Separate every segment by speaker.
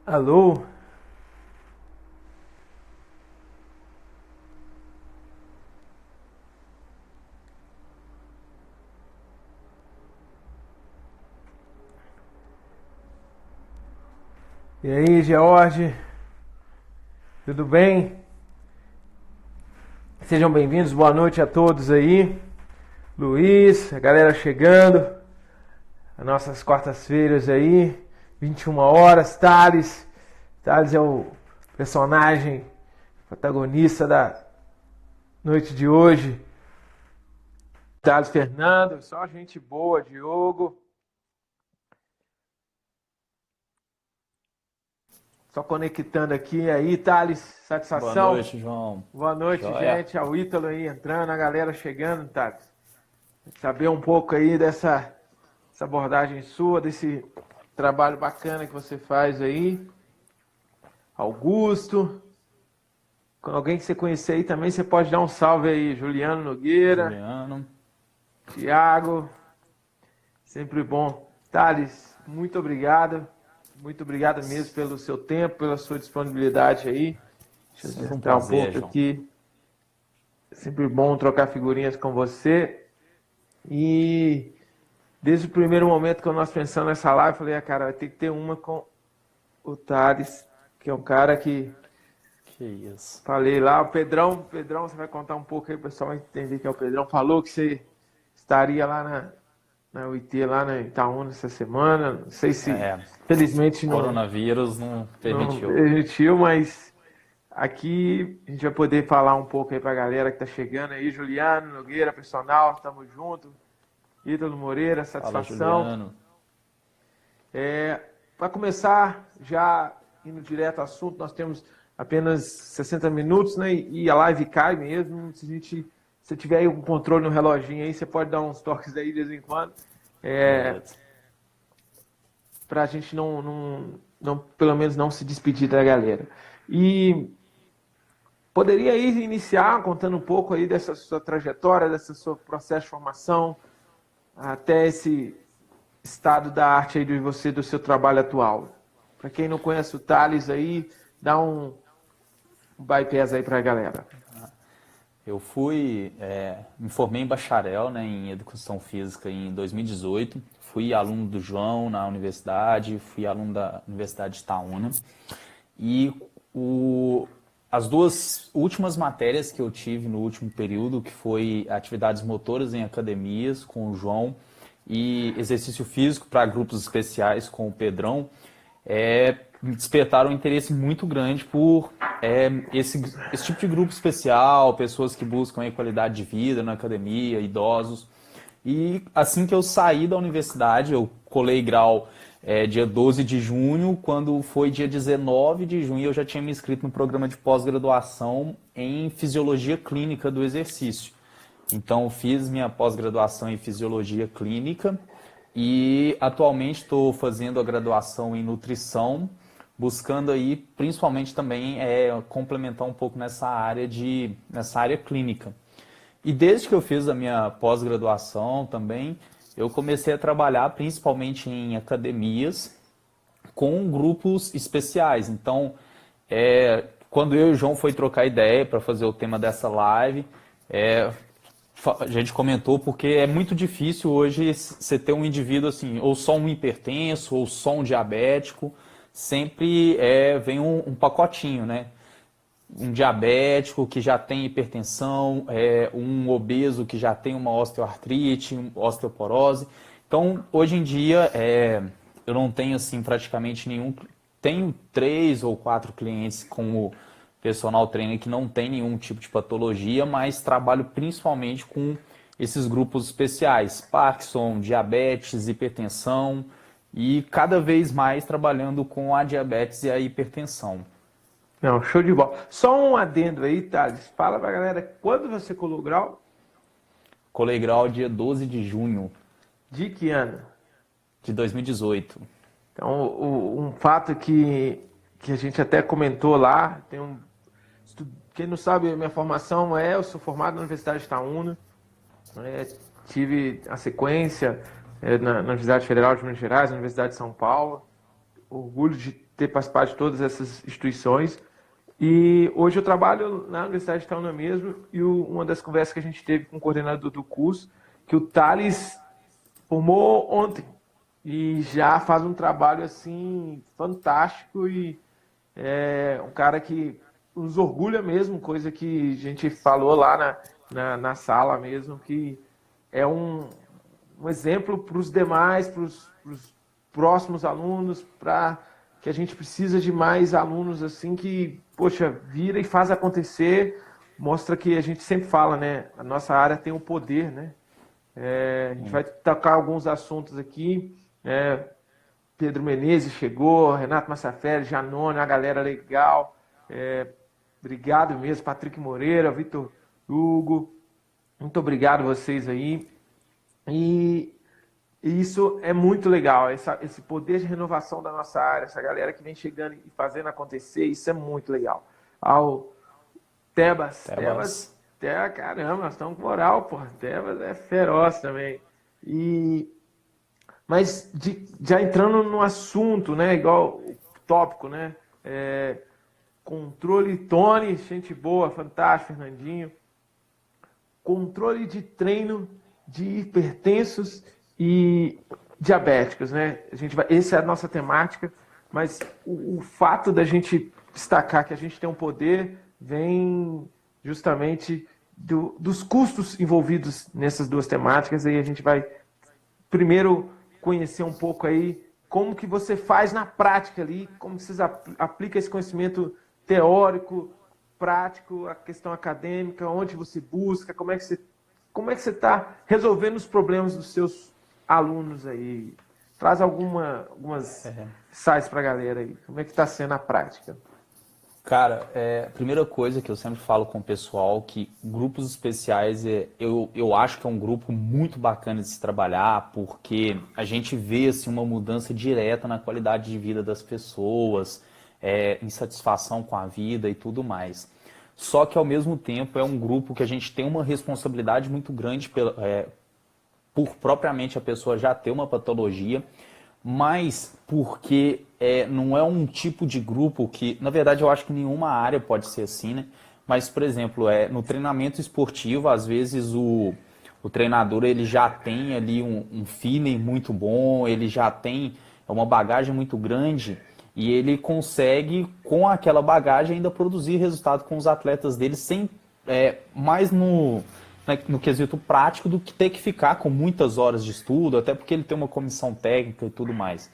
Speaker 1: Alô? E aí, George? Tudo bem? Sejam bem-vindos, boa noite a todos aí. Luiz, a galera chegando. As nossas quartas-feiras aí, 21 horas. Thales. Thales é o personagem protagonista da noite de hoje. Thales Fernando, só gente boa, Diogo. Só conectando aqui aí, Thales,
Speaker 2: Boa
Speaker 1: satisfação.
Speaker 2: noite, João.
Speaker 1: Boa noite,
Speaker 2: Joia.
Speaker 1: gente. Ao Ítalo aí entrando, a galera chegando, Thales. Saber um pouco aí dessa abordagem sua, desse trabalho bacana que você faz aí. Augusto. Com alguém que você conhecer aí também, você pode dar um salve aí. Juliano Nogueira,
Speaker 2: Juliano.
Speaker 1: Tiago. Sempre bom. Thales, muito obrigado. Muito obrigado mesmo pelo seu tempo, pela sua disponibilidade aí. Deixa eu
Speaker 2: Sempre um
Speaker 1: entrar um
Speaker 2: prazer,
Speaker 1: pouco
Speaker 2: João.
Speaker 1: aqui. É sempre bom trocar figurinhas com você. E desde o primeiro momento que nós pensamos nessa live, eu falei, cara, vai ter que ter uma com o Thales, que é um cara que
Speaker 2: Que isso.
Speaker 1: falei lá, o Pedrão, você vai contar um pouco aí, o pessoal vai entender que é o Pedrão. Falou que você estaria lá na UIT, lá na Itaúna essa semana. Não sei se, felizmente,
Speaker 2: Coronavírus não
Speaker 1: não
Speaker 2: permitiu.
Speaker 1: permitiu, mas aqui a gente vai poder falar um pouco aí pra galera que tá chegando aí. Juliano Nogueira, personal, tamo junto. Ítalo Moreira,
Speaker 2: Fala,
Speaker 1: satisfação.
Speaker 2: Juliano.
Speaker 1: Para começar, já indo direto ao assunto, nós temos apenas 60 minutos, né? E a live cai mesmo. Se tiver aí um controle no reloginho aí, você pode dar uns toques aí de vez em quando.
Speaker 2: Beleza.
Speaker 1: Para a gente pelo menos não se despedir da galera. E poderia aí iniciar contando um pouco aí dessa sua trajetória, desse seu processo de formação, até esse estado da arte aí de você, do seu trabalho atual. Para quem não conhece o Thales aí, dá um bypass aí para a galera.
Speaker 2: Eu me formei em bacharel, né, em Educação Física em 2018. Fui aluno do João na universidade, fui aluno da Universidade de Itaúna. E as duas últimas matérias que eu tive no último período, que foi atividades motoras em academias com o João e exercício físico para grupos especiais com o Pedrão, me despertaram um interesse muito grande por esse tipo de grupo especial, pessoas que buscam aí qualidade de vida na academia, idosos. E assim que eu saí da universidade, eu colei grau dia 12 de junho, quando foi dia 19 de junho eu já tinha me inscrito no programa de pós-graduação em Fisiologia Clínica do Exercício. Então fiz minha pós-graduação em Fisiologia Clínica e atualmente estou fazendo a graduação em Nutrição, buscando aí principalmente também complementar um pouco nessa área clínica. E desde que eu fiz a minha pós-graduação também, eu comecei a trabalhar principalmente em academias com grupos especiais. Então, quando eu e o João foi trocar ideia para fazer o tema dessa live, a gente comentou porque é muito difícil hoje você ter um indivíduo assim, ou só um hipertenso, ou só um diabético. Sempre vem um pacotinho, né? Um diabético que já tem hipertensão, um obeso que já tem uma osteoartrite, osteoporose. Então, hoje em dia, eu não tenho assim praticamente nenhum. Tenho 3 ou 4 clientes como personal trainer que não tem nenhum tipo de patologia, mas trabalho principalmente com esses grupos especiais: Parkinson, diabetes, hipertensão e cada vez mais trabalhando com a diabetes e a hipertensão.
Speaker 1: Não, show de bola. Só um adendo aí, Thales. Fala pra galera, quando você colou o grau?
Speaker 2: Colei grau dia 12 de junho
Speaker 1: De que ano?
Speaker 2: de 2018.
Speaker 1: Então, um fato que a gente até comentou lá, quem não sabe, minha formação eu sou formado na Universidade de Itaúna, tive a sequência na Universidade Federal de Minas Gerais, na Universidade de São Paulo, orgulho de ter participado de todas essas instituições. E hoje eu trabalho na Universidade de Itaúna mesmo, e uma das conversas que a gente teve com o coordenador do curso, que o Thales formou ontem, e já faz um trabalho assim fantástico, e é um cara que nos orgulha mesmo, coisa que a gente falou lá na sala mesmo, que é um exemplo para os demais, para os próximos alunos, para que a gente precisa de mais alunos assim que, poxa, vira e faz acontecer, mostra que a gente sempre fala, né? A nossa área tem o poder, né? A gente vai tocar alguns assuntos aqui. Pedro Menezes chegou, Renato Massafelli, Janone, a galera legal. Obrigado mesmo, Patrick Moreira, Vitor Hugo. Muito obrigado vocês aí. E isso é muito legal, esse poder de renovação da nossa área, essa galera que vem chegando e fazendo acontecer, isso é muito legal. Ao Tebas, caramba, nós estamos com moral, porra. Tebas é feroz também. Mas já entrando no assunto, né, igual o tópico, né, controle Tony, gente boa, fantástico, Fernandinho. Controle de treino de hipertensos e diabéticos, né? Essa é a nossa temática, mas o fato da gente destacar que a gente tem um poder vem justamente dos custos envolvidos nessas duas temáticas. Aí a gente vai primeiro conhecer um pouco aí como que você faz na prática ali, como vocês aplicam esse conhecimento teórico, prático, a questão acadêmica, onde você busca, como é que você está resolvendo os problemas dos seus alunos aí. Traz algumas insights para a galera aí. Como é que está sendo a prática?
Speaker 2: Cara, a primeira coisa que eu sempre falo com o pessoal, que grupos especiais, eu acho que é um grupo muito bacana de se trabalhar, porque a gente vê assim, uma mudança direta na qualidade de vida das pessoas, insatisfação com a vida e tudo mais. Só que, ao mesmo tempo, é um grupo que a gente tem uma responsabilidade muito grande por propriamente a pessoa já ter uma patologia, mas porque não é um tipo de grupo que, na verdade, eu acho que nenhuma área pode ser assim, né? Mas, por exemplo, no treinamento esportivo, às vezes o treinador ele já tem ali um feeling muito bom, ele já tem uma bagagem muito grande, e ele consegue, com aquela bagagem, ainda produzir resultado com os atletas dele, sem mais no quesito prático do que ter que ficar com muitas horas de estudo, até porque ele tem uma comissão técnica e tudo mais.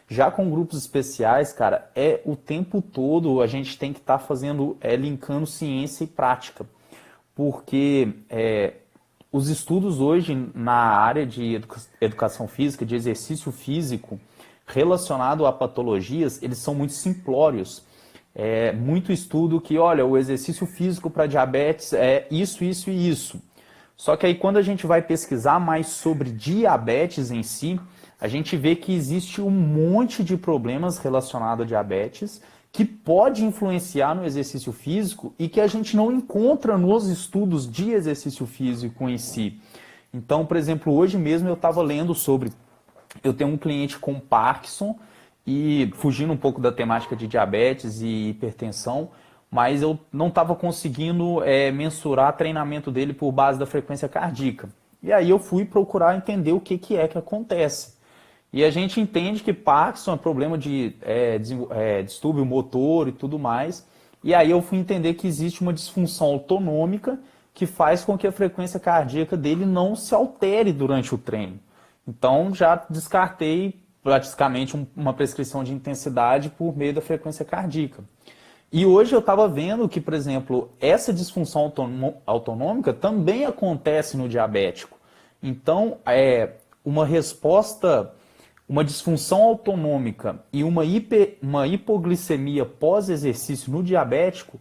Speaker 2: Já com grupos especiais, cara, o tempo todo a gente tem que estar fazendo, linkando ciência e prática. Porque os estudos hoje na área de educação física, de exercício físico, relacionado a patologias, eles são muito simplórios. Muito estudo que, olha, o exercício físico para diabetes é isso, isso e isso. Só que aí quando a gente vai pesquisar mais sobre diabetes em si, a gente vê que existe um monte de problemas relacionados a diabetes que pode influenciar no exercício físico e que a gente não encontra nos estudos de exercício físico em si. Então, por exemplo, hoje mesmo eu estava lendo sobre... Eu tenho um cliente com Parkinson e fugindo um pouco da temática de diabetes e hipertensão, mas eu não estava conseguindo mensurar treinamento dele por base da frequência cardíaca. E aí eu fui procurar entender o que acontece. E a gente entende que Parkinson é problema de distúrbio motor e tudo mais. E aí eu fui entender que existe uma disfunção autonômica que faz com que a frequência cardíaca dele não se altere durante o treino. Então já descartei praticamente uma prescrição de intensidade por meio da frequência cardíaca. E hoje eu estava vendo que, por exemplo, essa disfunção autonômica também acontece no diabético. Então, uma disfunção autonômica e uma hipoglicemia pós-exercício no diabético,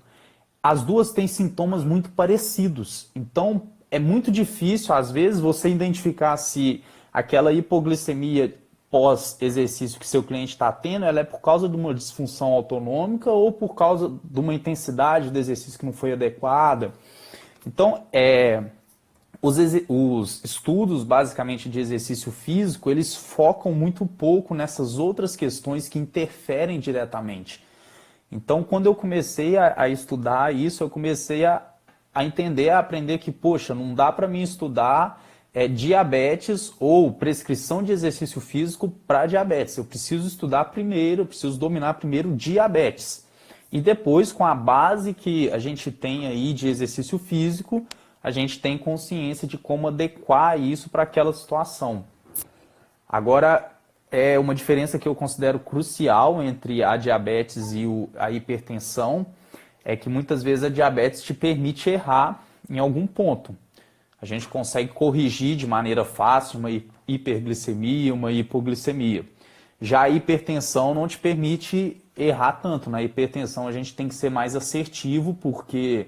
Speaker 2: as duas têm sintomas muito parecidos. Então, é muito difícil, às vezes, você identificar se aquela hipoglicemia pós-exercício que seu cliente está tendo, ela é por causa de uma disfunção autonômica ou por causa de uma intensidade do exercício que não foi adequada. Então, os estudos, basicamente, de exercício físico, eles focam muito pouco nessas outras questões que interferem diretamente. Então, quando eu comecei a estudar isso, eu comecei a entender, a aprender que, poxa, não dá para mim estudar diabetes ou prescrição de exercício físico para diabetes. Eu preciso estudar primeiro, eu preciso dominar primeiro diabetes. E depois, com a base que a gente tem aí de exercício físico, a gente tem consciência de como adequar isso para aquela situação. Agora, é uma diferença que eu considero crucial entre a diabetes e a hipertensão, é que muitas vezes a diabetes te permite errar em algum ponto. A gente consegue corrigir de maneira fácil uma hiperglicemia, uma hipoglicemia. Já a hipertensão não te permite errar tanto. Na hipertensão a gente tem que ser mais assertivo, porque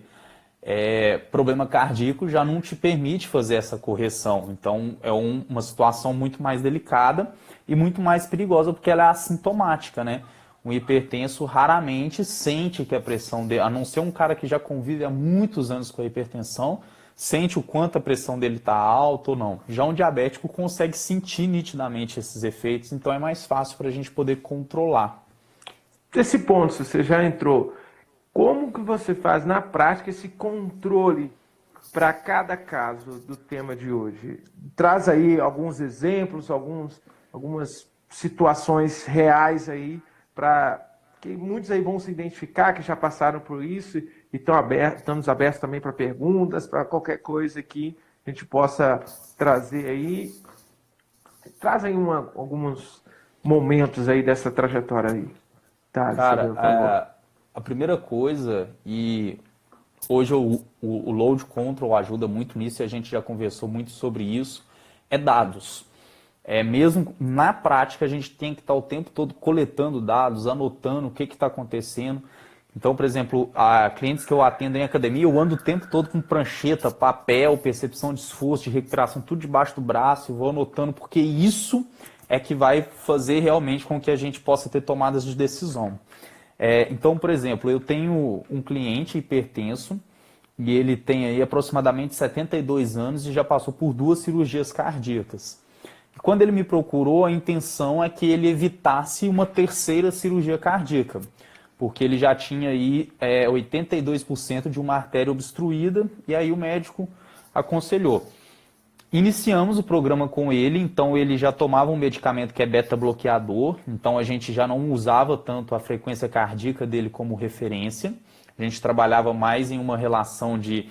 Speaker 2: problema cardíaco já não te permite fazer essa correção. Então é uma situação muito mais delicada e muito mais perigosa, porque ela é assintomática, né? Um hipertenso raramente sente que a pressão dele, a não ser um cara que já convive há muitos anos com a hipertensão, sente o quanto a pressão dele está alta ou não. Já um diabético consegue sentir nitidamente esses efeitos, então é mais fácil para a gente poder controlar.
Speaker 1: Esse ponto, se você já entrou, como que você faz na prática esse controle para cada caso do tema de hoje? Traz aí alguns exemplos, algumas situações reais aí, para que muitos aí vão se identificar, que já passaram por isso e estamos abertos também para perguntas, para qualquer coisa que a gente possa trazer aí. Traz aí alguns momentos aí dessa trajetória aí. Tá,
Speaker 2: cara, a primeira coisa, e hoje o Load Control ajuda muito nisso, e a gente já conversou muito sobre isso, é dados. Mesmo na prática, a gente tem que estar o tempo todo coletando dados, anotando o que está acontecendo. Então, por exemplo, a clientes que eu atendo em academia, eu ando o tempo todo com prancheta, papel, percepção de esforço, de recuperação, tudo debaixo do braço, eu vou anotando, porque isso é que vai fazer realmente com que a gente possa ter tomadas de decisão. Então, por exemplo, eu tenho um cliente hipertenso, e ele tem aí aproximadamente 72 anos e já passou por 2 cirurgias cardíacas. Quando ele me procurou, a intenção é que ele evitasse uma 3ª cirurgia cardíaca, porque ele já tinha aí 82% de uma artéria obstruída, e aí o médico aconselhou. Iniciamos o programa com ele, então ele já tomava um medicamento que é beta-bloqueador, então a gente já não usava tanto a frequência cardíaca dele como referência, a gente trabalhava mais em uma relação de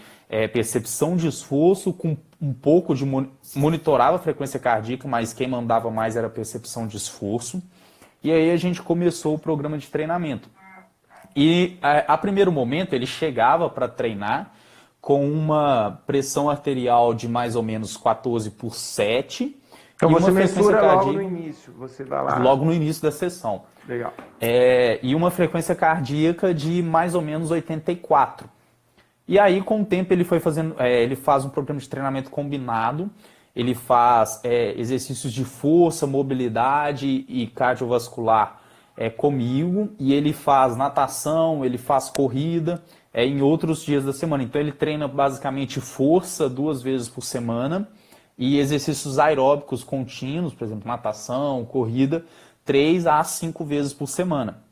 Speaker 2: percepção de esforço, com um pouco de monitorava a frequência cardíaca, mas quem mandava mais era a percepção de esforço. E aí a gente começou o programa de treinamento. E a primeiro momento ele chegava para treinar com uma pressão arterial de mais ou menos 14/7.
Speaker 1: Então você mensura
Speaker 2: cardíaca,
Speaker 1: logo no início, você vai lá.
Speaker 2: Logo no início da sessão.
Speaker 1: Legal.
Speaker 2: E uma frequência cardíaca de mais ou menos 84. E aí, com o tempo, ele foi fazendo, ele faz um programa de treinamento combinado, ele faz exercícios de força, mobilidade e cardiovascular comigo, e ele faz natação, ele faz corrida em outros dias da semana. Então, ele treina basicamente força 2 vezes por semana e exercícios aeróbicos contínuos, por exemplo, natação, corrida, 3 a 5 vezes por semana.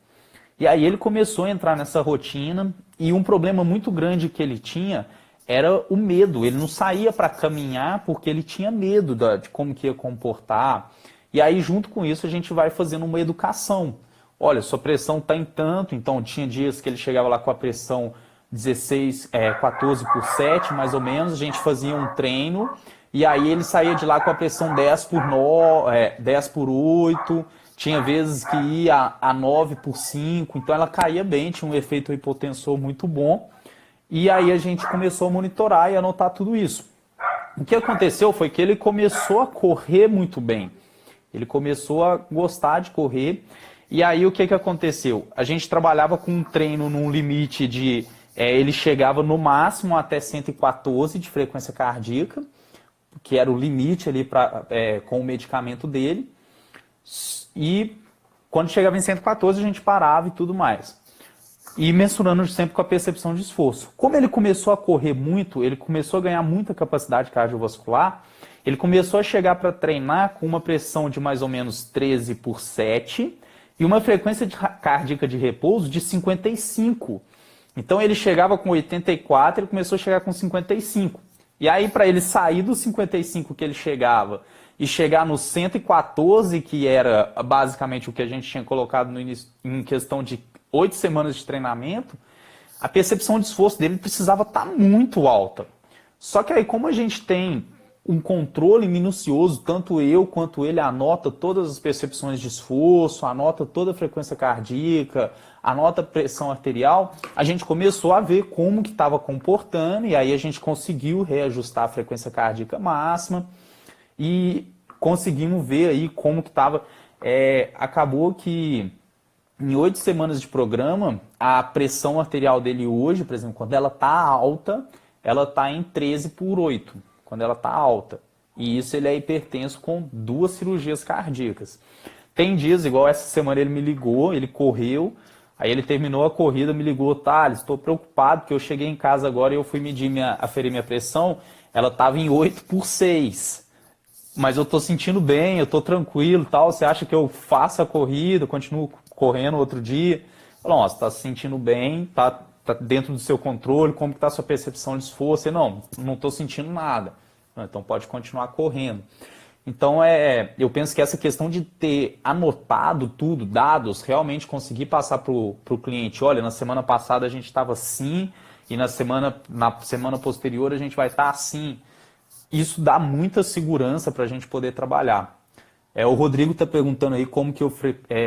Speaker 2: E aí ele começou a entrar nessa rotina, e um problema muito grande que ele tinha era o medo. Ele não saía para caminhar porque ele tinha medo de como que ia comportar. E aí, junto com isso, a gente vai fazendo uma educação. Olha, sua pressão está em tanto, então tinha dias que ele chegava lá com a pressão 14/7, mais ou menos, a gente fazia um treino, e aí ele saía de lá com a pressão 10/8, tinha vezes que ia a 9/5, então ela caía bem, tinha um efeito hipotensor muito bom. E aí a gente começou a monitorar e anotar tudo isso. O que aconteceu foi que ele começou a correr muito bem. Ele começou a gostar de correr. E aí o que aconteceu? A gente trabalhava com um treino num limite de... ele chegava no máximo até 114 de frequência cardíaca, que era o limite ali com o medicamento dele. E quando chegava em 114 a gente parava e tudo mais. e mensurando sempre com a percepção de esforço. Como ele começou a correr muito, ele começou a ganhar muita capacidade cardiovascular, ele começou a chegar para treinar com uma pressão de mais ou menos 13 por 7 e uma frequência cardíaca de repouso de 55. Então ele chegava com 84, ele começou a chegar com 55. E aí para ele sair dos 55 que ele chegava e chegar no 114, que era basicamente o que a gente tinha colocado no início, em questão de 8 semanas de treinamento, a percepção de esforço dele precisava estar muito alta. Só que aí, como a gente tem um controle minucioso, tanto eu quanto ele anota todas as percepções de esforço, anota toda a frequência cardíaca, anota a pressão arterial, a gente começou a ver como que estava comportando e aí a gente conseguiu reajustar a frequência cardíaca máxima e conseguimos ver aí como que estava. Acabou que em 8 semanas de programa, a pressão arterial dele hoje, por exemplo, quando ela está alta, ela está em 13 por 8. Quando ela está alta. E isso ele é hipertenso com 2 cirurgias cardíacas. Tem dias, igual essa semana ele me ligou, ele correu, aí ele terminou a corrida, me ligou, Thales, estou preocupado porque eu cheguei em casa agora e eu fui aferir minha pressão, ela estava em 8 por 6. Mas eu estou sentindo bem, eu estou tranquilo, tal. Você acha que eu faço a corrida, continuo correndo outro dia? Falou, você está se sentindo bem, está dentro do seu controle, como está a sua percepção de esforço? Não estou sentindo nada. Então pode continuar correndo. Então eu penso que essa questão de ter anotado tudo, dados, realmente conseguir passar para o cliente, olha, na semana passada a gente estava assim, e na semana posterior a gente vai estar assim. Isso dá muita segurança para a gente poder trabalhar. O Rodrigo está perguntando aí como que eu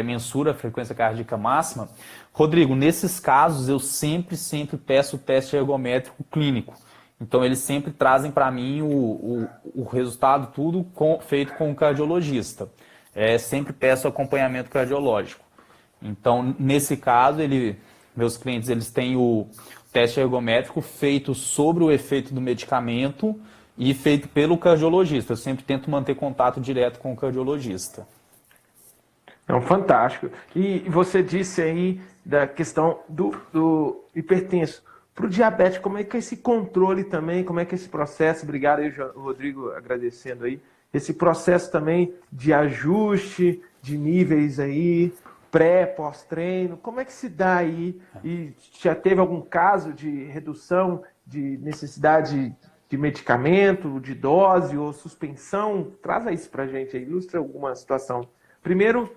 Speaker 2: mensuro a frequência cardíaca máxima. Rodrigo, nesses casos eu sempre peço o teste ergométrico clínico. Então eles sempre trazem para mim o resultado tudo feito com o cardiologista. Sempre peço acompanhamento cardiológico. Então nesse caso, meus clientes eles têm o teste ergométrico feito sobre o efeito do medicamento e feito pelo cardiologista. Eu sempre tento manter contato direto com o cardiologista.
Speaker 1: Fantástico. E você disse aí da questão do hipertenso. Para o diabético, como é que é esse controle também, como é que é esse processo, obrigado aí, Rodrigo, agradecendo aí, esse processo também de ajuste de níveis aí, pré, pós-treino, como é que se dá aí? E já teve algum caso de redução de necessidade de medicamento, de dose ou suspensão? Traz isso para a gente aí, ilustra alguma situação. Primeiro,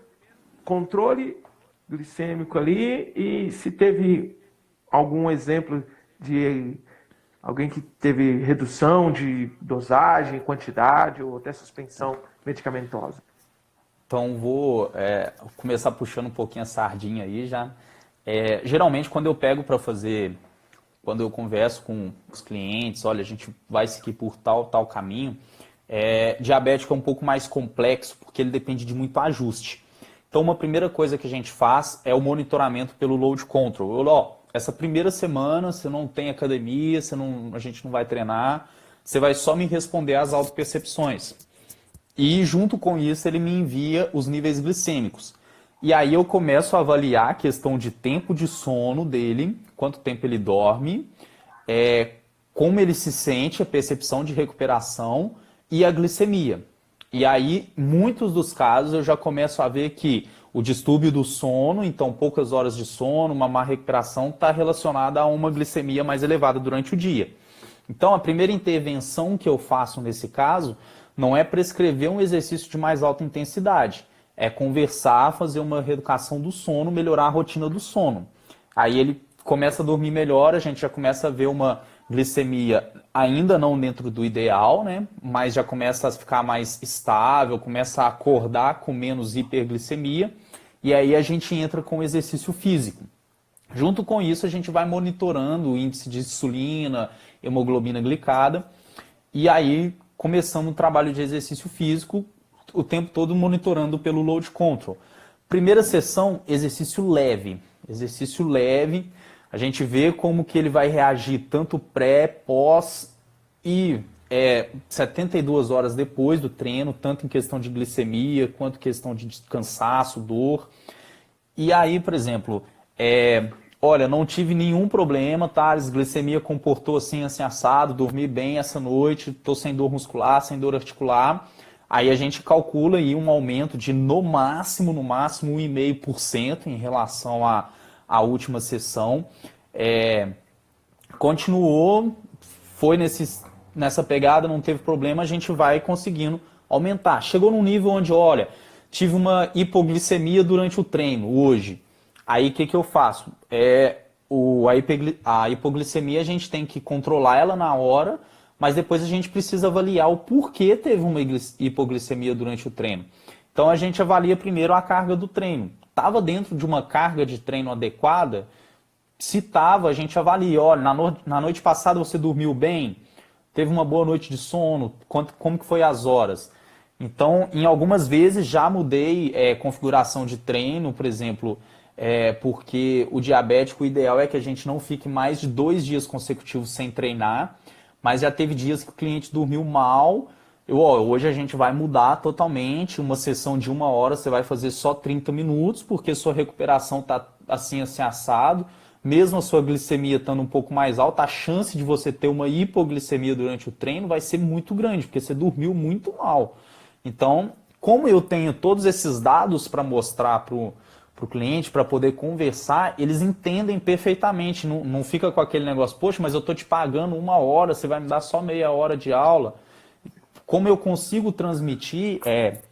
Speaker 1: controle glicêmico ali e se teve algum exemplo de alguém que teve redução de dosagem, quantidade ou até suspensão medicamentosa.
Speaker 2: Então vou começar puxando um pouquinho a sardinha aí já. Geralmente quando eu pego para fazer, quando eu converso com os clientes, olha, a gente vai seguir por tal caminho, diabético é um pouco mais complexo porque ele depende de muito ajuste. Então uma primeira coisa que a gente faz é o monitoramento pelo load control. Essa primeira semana você não tem academia, a gente não vai treinar, você vai só me responder às autopercepções. E junto com isso ele me envia os níveis glicêmicos. E aí eu começo a avaliar a questão de tempo de sono dele, quanto tempo ele dorme, como ele se sente, a percepção de recuperação e a glicemia. E aí, muitos dos casos eu já começo a ver que o distúrbio do sono, então poucas horas de sono, uma má recuperação, está relacionada a uma glicemia mais elevada durante o dia. Então a primeira intervenção que eu faço nesse caso não é prescrever um exercício de mais alta intensidade, é conversar, fazer uma reeducação do sono, melhorar a rotina do sono. Aí ele começa a dormir melhor, a gente já começa a ver uma glicemia ainda não dentro do ideal, né? Mas já começa a ficar mais estável, começa a acordar com menos hiperglicemia e aí a gente entra com o exercício físico. Junto com isso a gente vai monitorando o índice de insulina, hemoglobina glicada e aí começamos o trabalho de exercício físico o tempo todo monitorando pelo load control. Primeira sessão, exercício leve. Exercício leve. A gente vê como que ele vai reagir tanto pré, pós e 72 horas depois do treino, tanto em questão de glicemia, quanto em questão de cansaço, dor. E aí, por exemplo, Olha, não tive nenhum problema, tá? A glicemia comportou assim, assim, assado, dormi bem essa noite, tô sem dor muscular, sem dor articular. Aí a gente calcula aí um aumento de no máximo 1,5% em relação à última sessão. É, continuou, foi nessa pegada, não teve problema, a gente vai conseguindo aumentar. Chegou num nível onde, olha, tive uma hipoglicemia durante o treino hoje. Aí o que eu faço? A hipoglicemia a gente tem que controlar ela na hora, mas depois a gente precisa avaliar o porquê teve uma hipoglicemia durante o treino. Então a gente avalia primeiro a carga do treino. Estava dentro de uma carga de treino adequada? Se estava, a gente avalia. Olha, na noite passada você dormiu bem? Teve uma boa noite de sono? Como que foi as horas? Então, em algumas vezes já mudei configuração de treino, por exemplo, porque o diabético, o ideal é que a gente não fique mais de 2 dias consecutivos sem treinar, mas já teve dias que o cliente dormiu mal. Hoje a gente vai mudar totalmente, uma sessão de 1 hora você vai fazer só 30 minutos, porque sua recuperação está assim, assim, assado. Mesmo a sua glicemia estando um pouco mais alta, a chance de você ter uma hipoglicemia durante o treino vai ser muito grande, porque você dormiu muito mal. Então, como eu tenho todos esses dados para mostrar para o cliente, para poder conversar, eles entendem perfeitamente. Não fica com aquele negócio, poxa, mas eu estou te pagando 1 hora, você vai me dar só meia hora de aula. Como eu consigo transmitir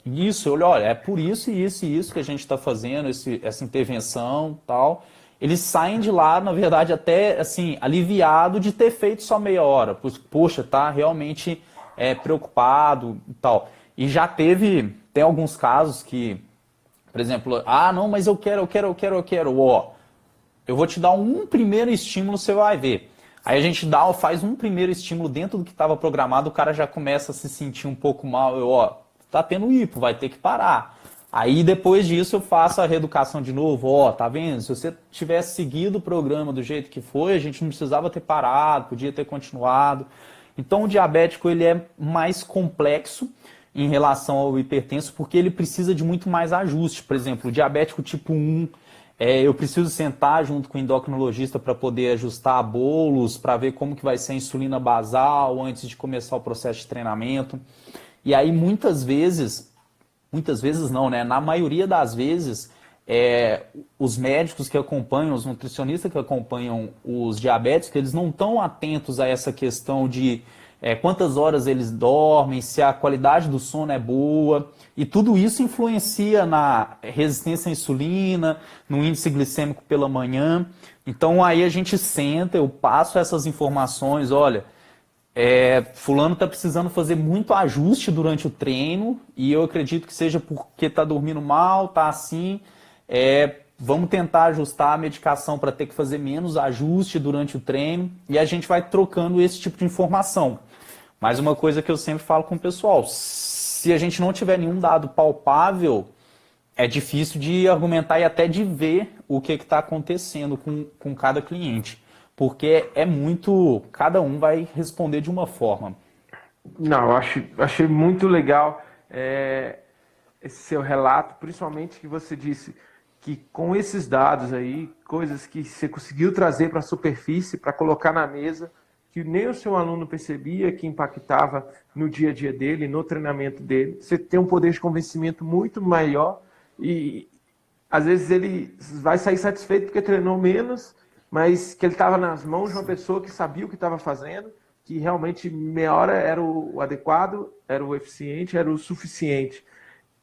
Speaker 2: isso, olha, é por isso e isso e isso que a gente está fazendo, essa intervenção e tal. Eles saem de lá, na verdade, até assim, aliviado de ter feito só meia hora. Poxa, tá realmente preocupado e tal. E já tem alguns casos que, por exemplo, não, mas eu quero. Eu vou te dar um primeiro estímulo, você vai ver. Aí a gente faz um primeiro estímulo dentro do que estava programado, o cara já começa a se sentir um pouco mal. Tá tendo hipo, vai ter que parar. Aí depois disso eu faço a reeducação de novo. Tá vendo? Se você tivesse seguido o programa do jeito que foi, a gente não precisava ter parado, podia ter continuado. Então o diabético ele é mais complexo em relação ao hipertenso, porque ele precisa de muito mais ajuste. Por exemplo, o diabético tipo 1, eu preciso sentar junto com o endocrinologista para poder ajustar bolos, para ver como que vai ser a insulina basal antes de começar o processo de treinamento. E aí muitas vezes não, né? Na maioria das vezes, os médicos que acompanham, os nutricionistas que acompanham os diabéticos, eles não estão atentos a essa questão de quantas horas eles dormem, se a qualidade do sono é boa, e tudo isso influencia na resistência à insulina, no índice glicêmico pela manhã. Então aí a gente senta, eu passo essas informações, olha, fulano está precisando fazer muito ajuste durante o treino, e eu acredito que seja porque está dormindo mal, está assim, vamos tentar ajustar a medicação para ter que fazer menos ajuste durante o treino, e a gente vai trocando esse tipo de informação. Mas uma coisa que eu sempre falo com o pessoal, se a gente não tiver nenhum dado palpável, é difícil de argumentar e até de ver o que está acontecendo com cada cliente. Porque cada um vai responder de uma forma.
Speaker 1: Não, achei muito legal esse seu relato, principalmente que você disse que com esses dados aí, coisas que você conseguiu trazer para a superfície, para colocar na mesa, que nem o seu aluno percebia, que impactava no dia a dia dele, no treinamento dele. Você tem um poder de convencimento muito maior e às vezes ele vai sair satisfeito porque treinou menos, mas que ele estava nas mãos de uma pessoa que sabia o que estava fazendo, que realmente meia hora era o adequado, era o eficiente, era o suficiente.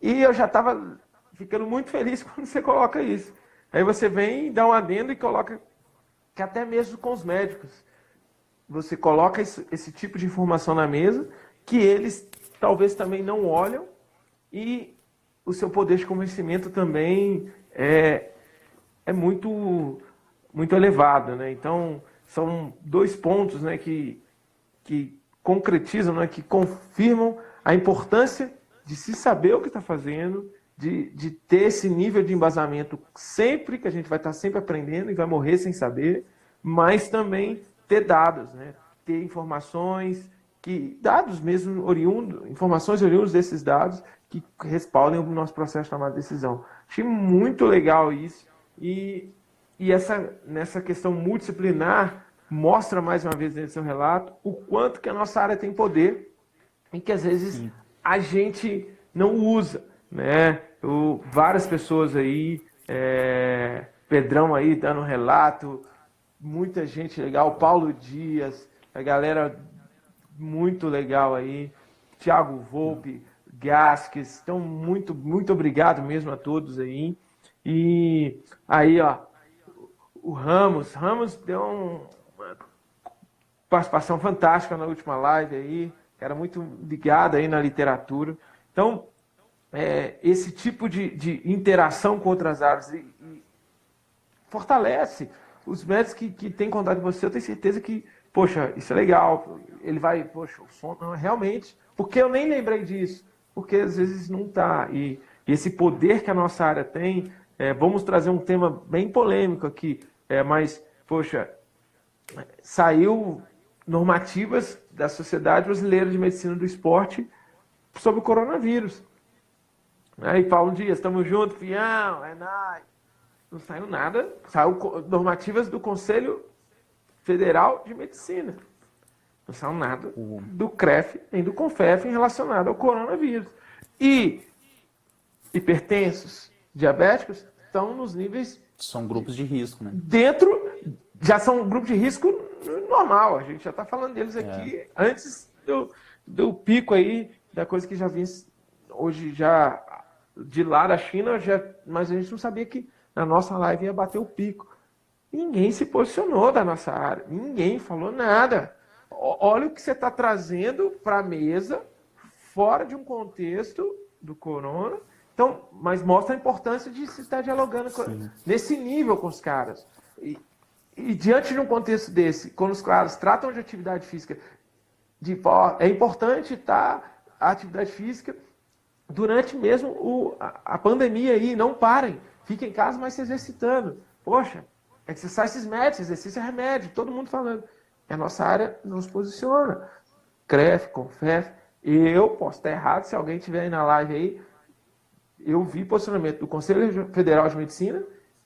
Speaker 1: E eu já estava ficando muito feliz quando você coloca isso. Aí você vem, dá um adendo e coloca que até mesmo com os médicos, você coloca esse tipo de informação na mesa, que eles talvez também não olham, e o seu poder de convencimento também é muito, muito elevado, né? Então, são 2 pontos, né, que concretizam, né, que confirmam a importância de se saber o que está fazendo, de ter esse nível de embasamento sempre, que a gente vai estar sempre aprendendo e vai morrer sem saber, mas também ter dados, né? Ter informações, dados mesmo informações oriundas desses dados que respaldem o nosso processo de tomada de decisão. Achei muito legal isso. E nessa questão multidisciplinar, mostra mais uma vez nesse seu relato o quanto que a nossa área tem poder e que às vezes a gente não usa, né? Várias pessoas aí, Pedrão aí dando relato, muita gente legal, Paulo Dias, a galera muito legal aí, Thiago Volpe, Gasques, então muito obrigado mesmo a todos aí. E aí, ó, o Ramos deu uma participação fantástica na última live aí, era muito ligado aí na literatura. Então, esse tipo de interação com outras áreas e fortalece os médicos que têm contato com você. Eu tenho certeza que, poxa, isso é legal. Ele vai, poxa, o som, não, realmente, porque eu nem lembrei disso, porque às vezes não está. E esse poder que a nossa área tem, vamos trazer um tema bem polêmico aqui, mas, poxa, saiu normativas da Sociedade Brasileira de Medicina do Esporte sobre o coronavírus. Aí, Paulo Dias, estamos juntos, Fião, Renai. Não saiu nada, saiu normativas do Conselho Federal de Medicina. Não saiu nada do CREF nem do CONFEF relacionado ao coronavírus. E hipertensos, diabéticos, estão nos níveis...
Speaker 2: São grupos de risco, né?
Speaker 1: Já são grupos de risco normal. A gente já está falando deles aqui antes do pico aí, da coisa que já vinha hoje já de lá da China, mas a gente não sabia que na nossa live ia bater o pico. Ninguém se posicionou da nossa área. Ninguém falou nada. Olha o que você está trazendo para a mesa, fora de um contexto do corona. Então, mas mostra a importância de se estar dialogando nesse nível com os caras. E diante de um contexto desse, quando os caras tratam de atividade física, é importante estar a atividade física durante mesmo a pandemia aí. Não parem. Fiquem em casa, mas se exercitando. Poxa, exercícios médicos, exercício é remédio, todo mundo falando. A nossa área não se posiciona. CREF, CONFEF, eu posso estar errado, se alguém estiver aí na live aí, eu vi posicionamento do Conselho Federal de Medicina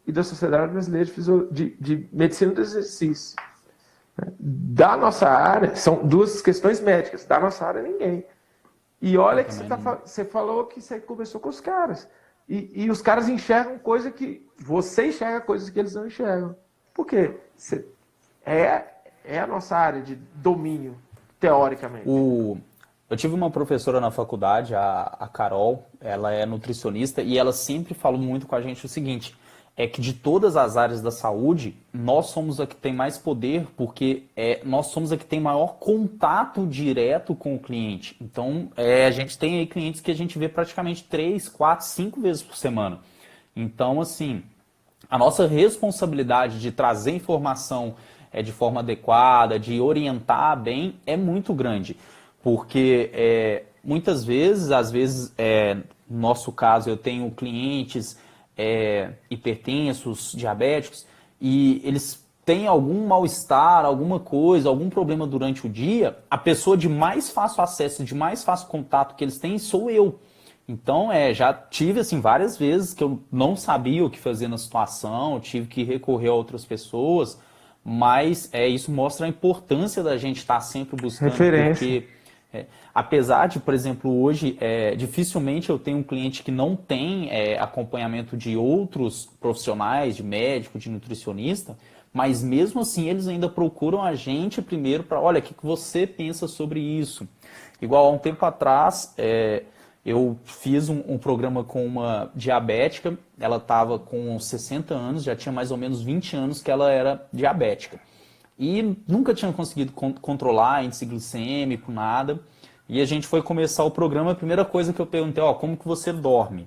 Speaker 1: e da Sociedade Brasileira de Medicina do Exercício. Da nossa área, são duas questões médicas, da nossa área ninguém. E olha que você falou que você conversou com os caras. E os caras enxergam coisa que... Você enxerga coisas que eles não enxergam. Por quê? É a nossa área de domínio, teoricamente.
Speaker 2: Eu tive uma professora na faculdade, a Carol, ela é nutricionista, e ela sempre falou muito com a gente o seguinte, é que de todas as áreas da saúde, nós somos a que tem mais poder, porque nós somos a que tem maior contato direto com o cliente. Então, a gente tem aí clientes que a gente vê praticamente 3, 4, 5 vezes por semana. Então, assim, a nossa responsabilidade de trazer informação de forma adequada, de orientar bem, é muito grande. Porque muitas vezes, no nosso caso, eu tenho clientes hipertensos, diabéticos, e eles têm algum mal-estar, alguma coisa, algum problema durante o dia, a pessoa de mais fácil acesso, de mais fácil contato que eles têm sou eu. Então, já tive assim, várias vezes que eu não sabia o que fazer na situação, tive que recorrer a outras pessoas, mas isso mostra a importância da gente estar sempre buscando,
Speaker 1: referência.
Speaker 2: Porque apesar de, por exemplo, hoje, dificilmente eu tenho um cliente que não tem acompanhamento de outros profissionais, de médico, de nutricionista, mas mesmo assim eles ainda procuram a gente primeiro para, olha, o que você pensa sobre isso? Igual há um tempo atrás, eu fiz um programa com uma diabética, ela estava com 60 anos, já tinha mais ou menos 20 anos que ela era diabética. E nunca tinha conseguido controlar índice glicêmico, nada. E a gente foi começar o programa, a primeira coisa que eu perguntei, como que você dorme?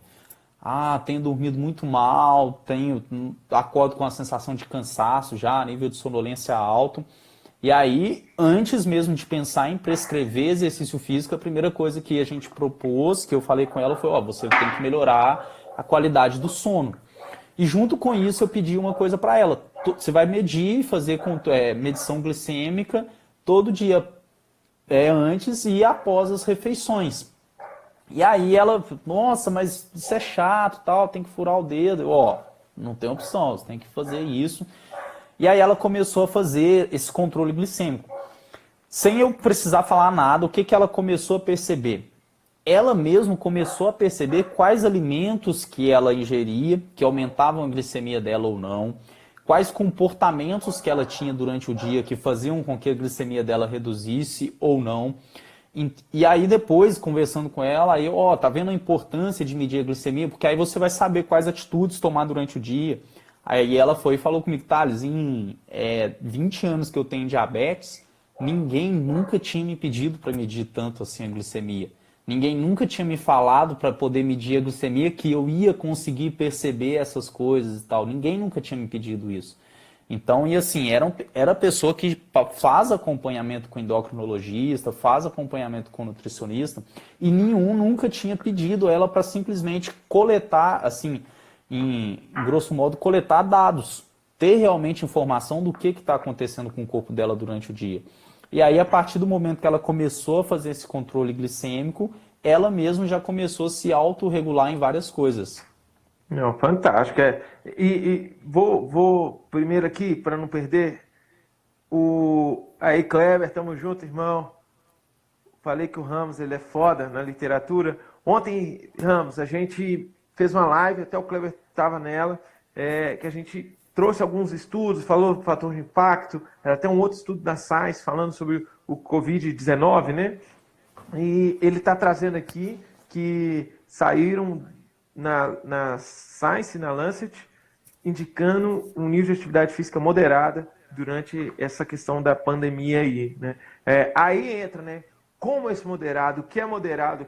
Speaker 2: Tenho dormido muito mal, acordo com a sensação de cansaço já, nível de sonolência alto. E aí, antes mesmo de pensar em prescrever exercício físico, a primeira coisa que a gente propôs, que eu falei com ela, foi, você tem que melhorar a qualidade do sono. E junto com isso eu pedi uma coisa para ela. Você vai medir, fazer medição glicêmica todo dia antes e após as refeições. E aí ela, nossa, mas isso é chato, tal, tem que furar o dedo. não tem opção, você tem que fazer isso. E aí ela começou a fazer esse controle glicêmico. Sem eu precisar falar nada, o que, que ela começou a perceber? Ela mesma começou a perceber quais alimentos que ela ingeria, que aumentavam a glicemia dela ou não, quais comportamentos que ela tinha durante o dia que faziam com que a glicemia dela reduzisse ou não. E aí depois, conversando com ela, aí, tá vendo a importância de medir a glicemia? Porque aí você vai saber quais atitudes tomar durante o dia. Aí ela foi e falou comigo, Thales, em 20 anos que eu tenho diabetes, ninguém nunca tinha me pedido para medir tanto assim a glicemia. Ninguém nunca tinha me falado para poder medir a glicemia que eu ia conseguir perceber essas coisas e tal. Ninguém nunca tinha me pedido isso. Então, e assim, era a pessoa que faz acompanhamento com endocrinologista, faz acompanhamento com nutricionista, e nenhum nunca tinha pedido ela para simplesmente coletar, assim, em grosso modo, coletar dados, ter realmente informação do que está acontecendo com o corpo dela durante o dia. E aí, a partir do momento que ela começou a fazer esse controle glicêmico, ela mesma já começou a se autorregular em várias coisas.
Speaker 1: Não, fantástico. E vou primeiro aqui, para não perder, aí Kleber, tamo junto, irmão. Falei que o Ramos ele é foda na literatura. Ontem, Ramos, a gente fez uma live, até o Kleber estava nela, que a gente trouxe alguns estudos, falou do fator de impacto, até um outro estudo da Science falando sobre o Covid-19, né? E ele está trazendo aqui que saíram na Science, na Lancet, indicando um nível de atividade física moderada durante essa questão da pandemia aí, né? Aí entra, né? Como esse moderado, o que é moderado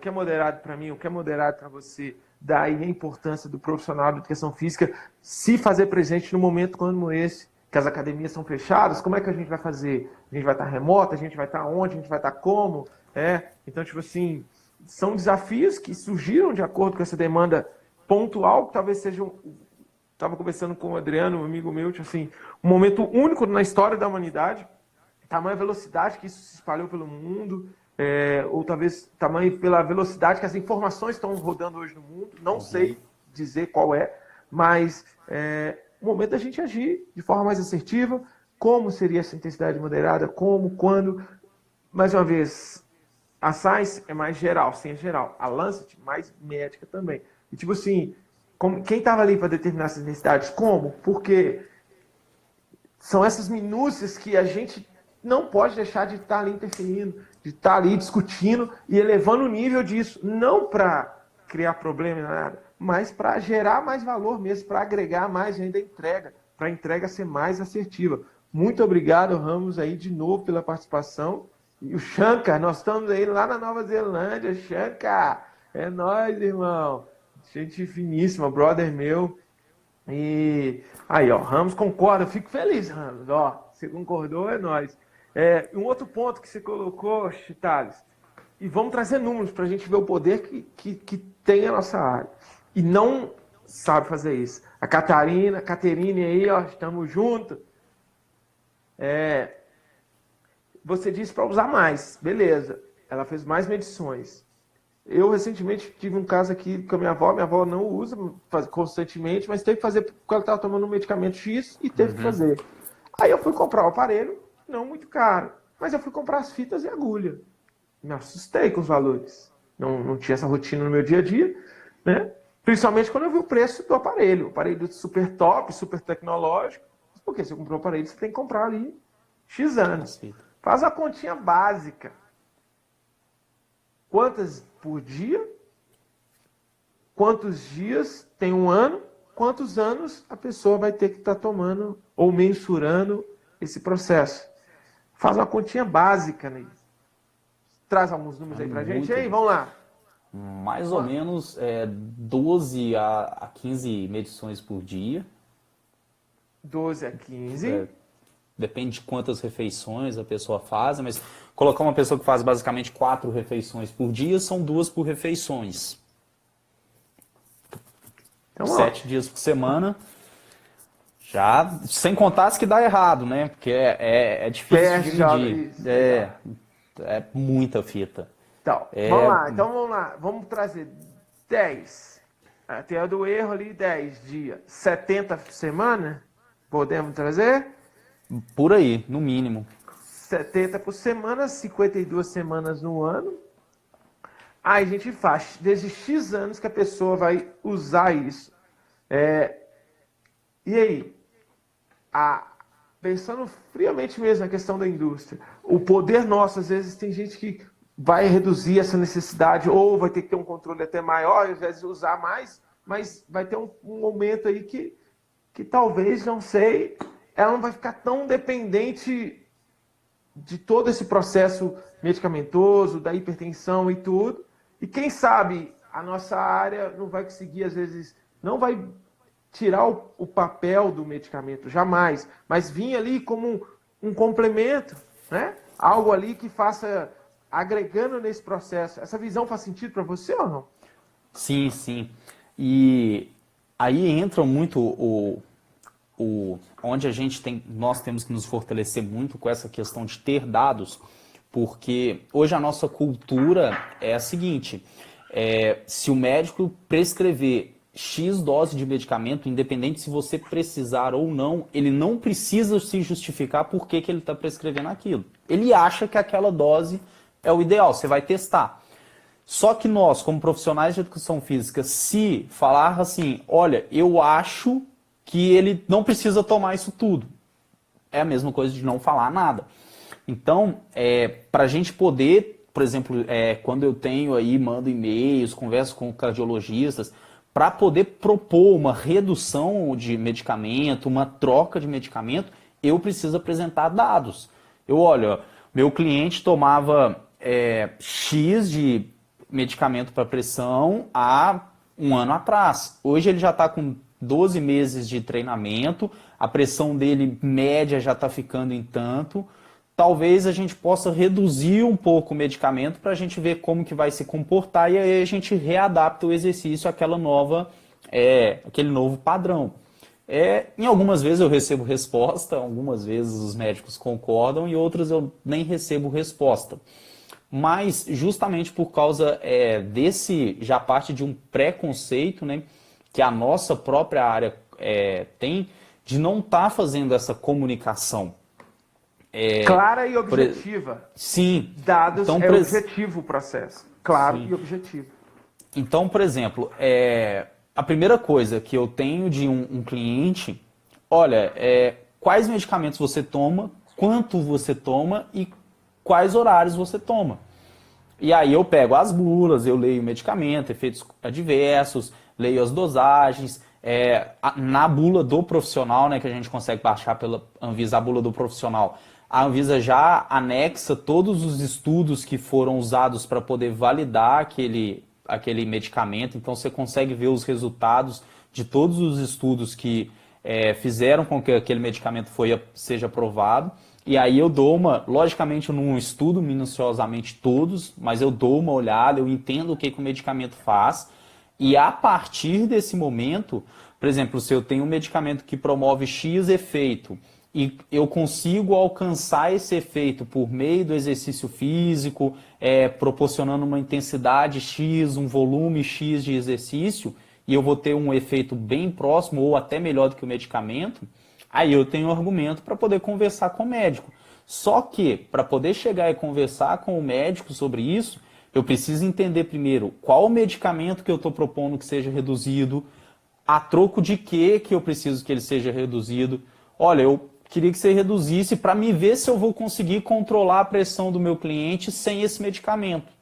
Speaker 1: para mim, o que é moderado para você, daí a importância do profissional de educação física se fazer presente no momento como esse, que as academias são fechadas, como é que a gente vai fazer? A gente vai estar remota, a gente vai estar onde, a gente vai estar como? Então, tipo assim, são desafios que surgiram de acordo com essa demanda pontual, que talvez seja estava conversando com o Adriano, um amigo meu, tipo assim, um momento único na história da humanidade, tamanha velocidade que isso se espalhou pelo mundo, ou talvez tamanho pela velocidade que as informações estão rodando hoje no mundo, não sei dizer qual mas o momento da gente agir de forma mais assertiva, como seria essa intensidade moderada, como, quando, mais uma vez, a Science é mais geral, ciência geral, a Lancet mais médica também. E tipo assim, quem estava ali para determinar essas necessidades? Como? Porque são essas minúcias que a gente não pode deixar de estar ali interferindo, de estar ali discutindo e elevando o nível disso. Não para criar problema nem nada, mas para gerar mais valor mesmo, para agregar mais ainda a entrega, para a entrega ser mais assertiva. Muito obrigado, Ramos, aí de novo pela participação. E o Shankar, nós estamos aí lá na Nova Zelândia. Shankar, é nóis, irmão. Gente finíssima, brother meu. E aí, ó, Ramos concorda, eu fico feliz, Ramos. Ó, você concordou, é nóis. Um outro ponto que você colocou, Thales, e vamos trazer números para a gente ver o poder que tem a nossa área. E não sabe fazer isso. A Caterine aí, ó, estamos juntos. Você disse para usar mais, beleza. Ela fez mais medições. Eu recentemente tive um caso aqui com a minha avó não usa constantemente, mas teve que fazer porque ela estava tomando um medicamento X e teve que fazer. Aí eu fui comprar o aparelho, não muito caro, mas eu fui comprar as fitas e agulha. Me assustei com os valores. Não tinha essa rotina no meu dia a dia, né? Principalmente quando eu vi o preço do aparelho. O aparelho super top, super tecnológico. Porque você comprou o aparelho, você tem que comprar ali X anos. Faz a continha básica. Quantas por dia? Quantos dias tem um ano? Quantos anos a pessoa vai ter que estar tomando ou mensurando esse processo? Faz uma continha básica, né? Traz alguns números aí pra gente. Aí, vamos lá.
Speaker 2: Mais ou menos 12 a 15 medições por dia.
Speaker 1: 12 a 15.
Speaker 2: Depende de quantas refeições a pessoa faz, mas colocar uma pessoa que faz basicamente 4 refeições por dia, são 2 por refeições. Então, 7 dias por semana. Já, sem contar as que dá errado, né? Porque é difícil de dividir. É muita fita.
Speaker 1: Então, vamos lá. Vamos trazer 10. Tem a do erro ali, 10 dias. 70 semanas, podemos trazer?
Speaker 2: Por aí, no mínimo.
Speaker 1: 70 por semana, 52 semanas no ano. Aí a gente faz desde X anos que a pessoa vai usar isso. E aí, pensando friamente mesmo na questão da indústria, o poder nosso, às vezes tem gente que vai reduzir essa necessidade ou vai ter que ter um controle até maior, às vezes usar mais, mas vai ter um momento aí que talvez, não sei, ela não vai ficar tão dependente de todo esse processo medicamentoso, da hipertensão e tudo. E quem sabe a nossa área não vai conseguir, às vezes, não vai tirar o papel do medicamento, jamais, mas vir ali como um complemento, né? Algo ali que faça, agregando nesse processo. Essa visão faz sentido para você ou não?
Speaker 2: Sim, sim. E aí entra muito onde nós temos que nos fortalecer muito com essa questão de ter dados, porque hoje a nossa cultura é a seguinte, se o médico prescrever X dose de medicamento, independente se você precisar ou não, ele não precisa se justificar por que ele está prescrevendo aquilo. Ele acha que aquela dose é o ideal, você vai testar. Só que nós, como profissionais de educação física, se falar assim, olha, eu acho que ele não precisa tomar isso tudo, é a mesma coisa de não falar nada. Então, para a gente poder, por exemplo, quando eu tenho aí, mando e-mails, converso com cardiologistas, para poder propor uma redução de medicamento, uma troca de medicamento, eu preciso apresentar dados. Olha, meu cliente tomava X de medicamento para pressão há um ano atrás. Hoje ele já está com 12 meses de treinamento, a pressão dele média já está ficando em tanto. Talvez a gente possa reduzir um pouco o medicamento para a gente ver como que vai se comportar e aí a gente readapta o exercício àquela aquele novo padrão. Em algumas vezes eu recebo resposta, algumas vezes os médicos concordam e outras eu nem recebo resposta. Mas justamente por causa desse, já parte de um preconceito, né, que a nossa própria área tem, de não estar fazendo essa comunicação.
Speaker 1: Clara e objetiva.
Speaker 2: Sim.
Speaker 1: Dados então, objetivo o processo. Claro Sim. E objetivo.
Speaker 2: Então, por exemplo, a primeira coisa que eu tenho de um cliente, olha, quais medicamentos você toma, quanto você toma e quais horários você toma. E aí eu pego as bulas, eu leio o medicamento, efeitos adversos, leio as dosagens. Na bula do profissional, né, que a gente consegue baixar pela Anvisa, a bula do profissional, a Anvisa já anexa todos os estudos que foram usados para poder validar aquele medicamento. Então você consegue ver os resultados de todos os estudos que fizeram com que aquele medicamento seja aprovado. E aí eu dou logicamente eu não estudo minuciosamente todos, mas eu dou uma olhada, eu entendo o que o medicamento faz. E a partir desse momento, por exemplo, se eu tenho um medicamento que promove X efeito e eu consigo alcançar esse efeito por meio do exercício físico, proporcionando uma intensidade X, um volume X de exercício, e eu vou ter um efeito bem próximo ou até melhor do que o medicamento, aí eu tenho um argumento para poder conversar com o médico. Só que, para poder chegar e conversar com o médico sobre isso, eu preciso entender primeiro qual o medicamento que eu estou propondo que seja reduzido, a troco de que eu preciso que ele seja reduzido. Olha, eu queria que você reduzisse para me ver se eu vou conseguir controlar a pressão do meu cliente sem esse medicamento.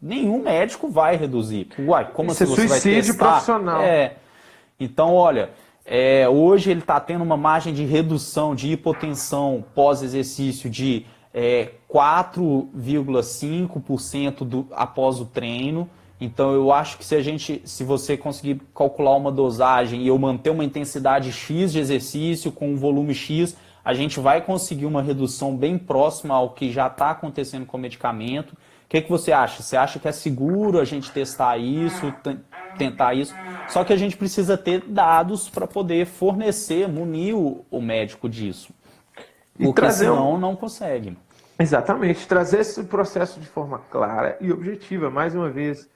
Speaker 2: Nenhum médico vai reduzir. Uai, como assim você vai testar?
Speaker 1: Suicídio profissional.
Speaker 2: Então, olha, hoje ele está tendo uma margem de redução de hipotensão pós-exercício de 4,5% após o treino. Então eu acho que se você conseguir calcular uma dosagem e eu manter uma intensidade X de exercício com um volume X, a gente vai conseguir uma redução bem próxima ao que já está acontecendo com o medicamento. O que você acha? Você acha que é seguro a gente testar isso, tentar isso? Só que a gente precisa ter dados para poder fornecer, munir o médico disso. Porque senão não consegue.
Speaker 1: Exatamente. Trazer esse processo de forma clara e objetiva. Mais uma vez,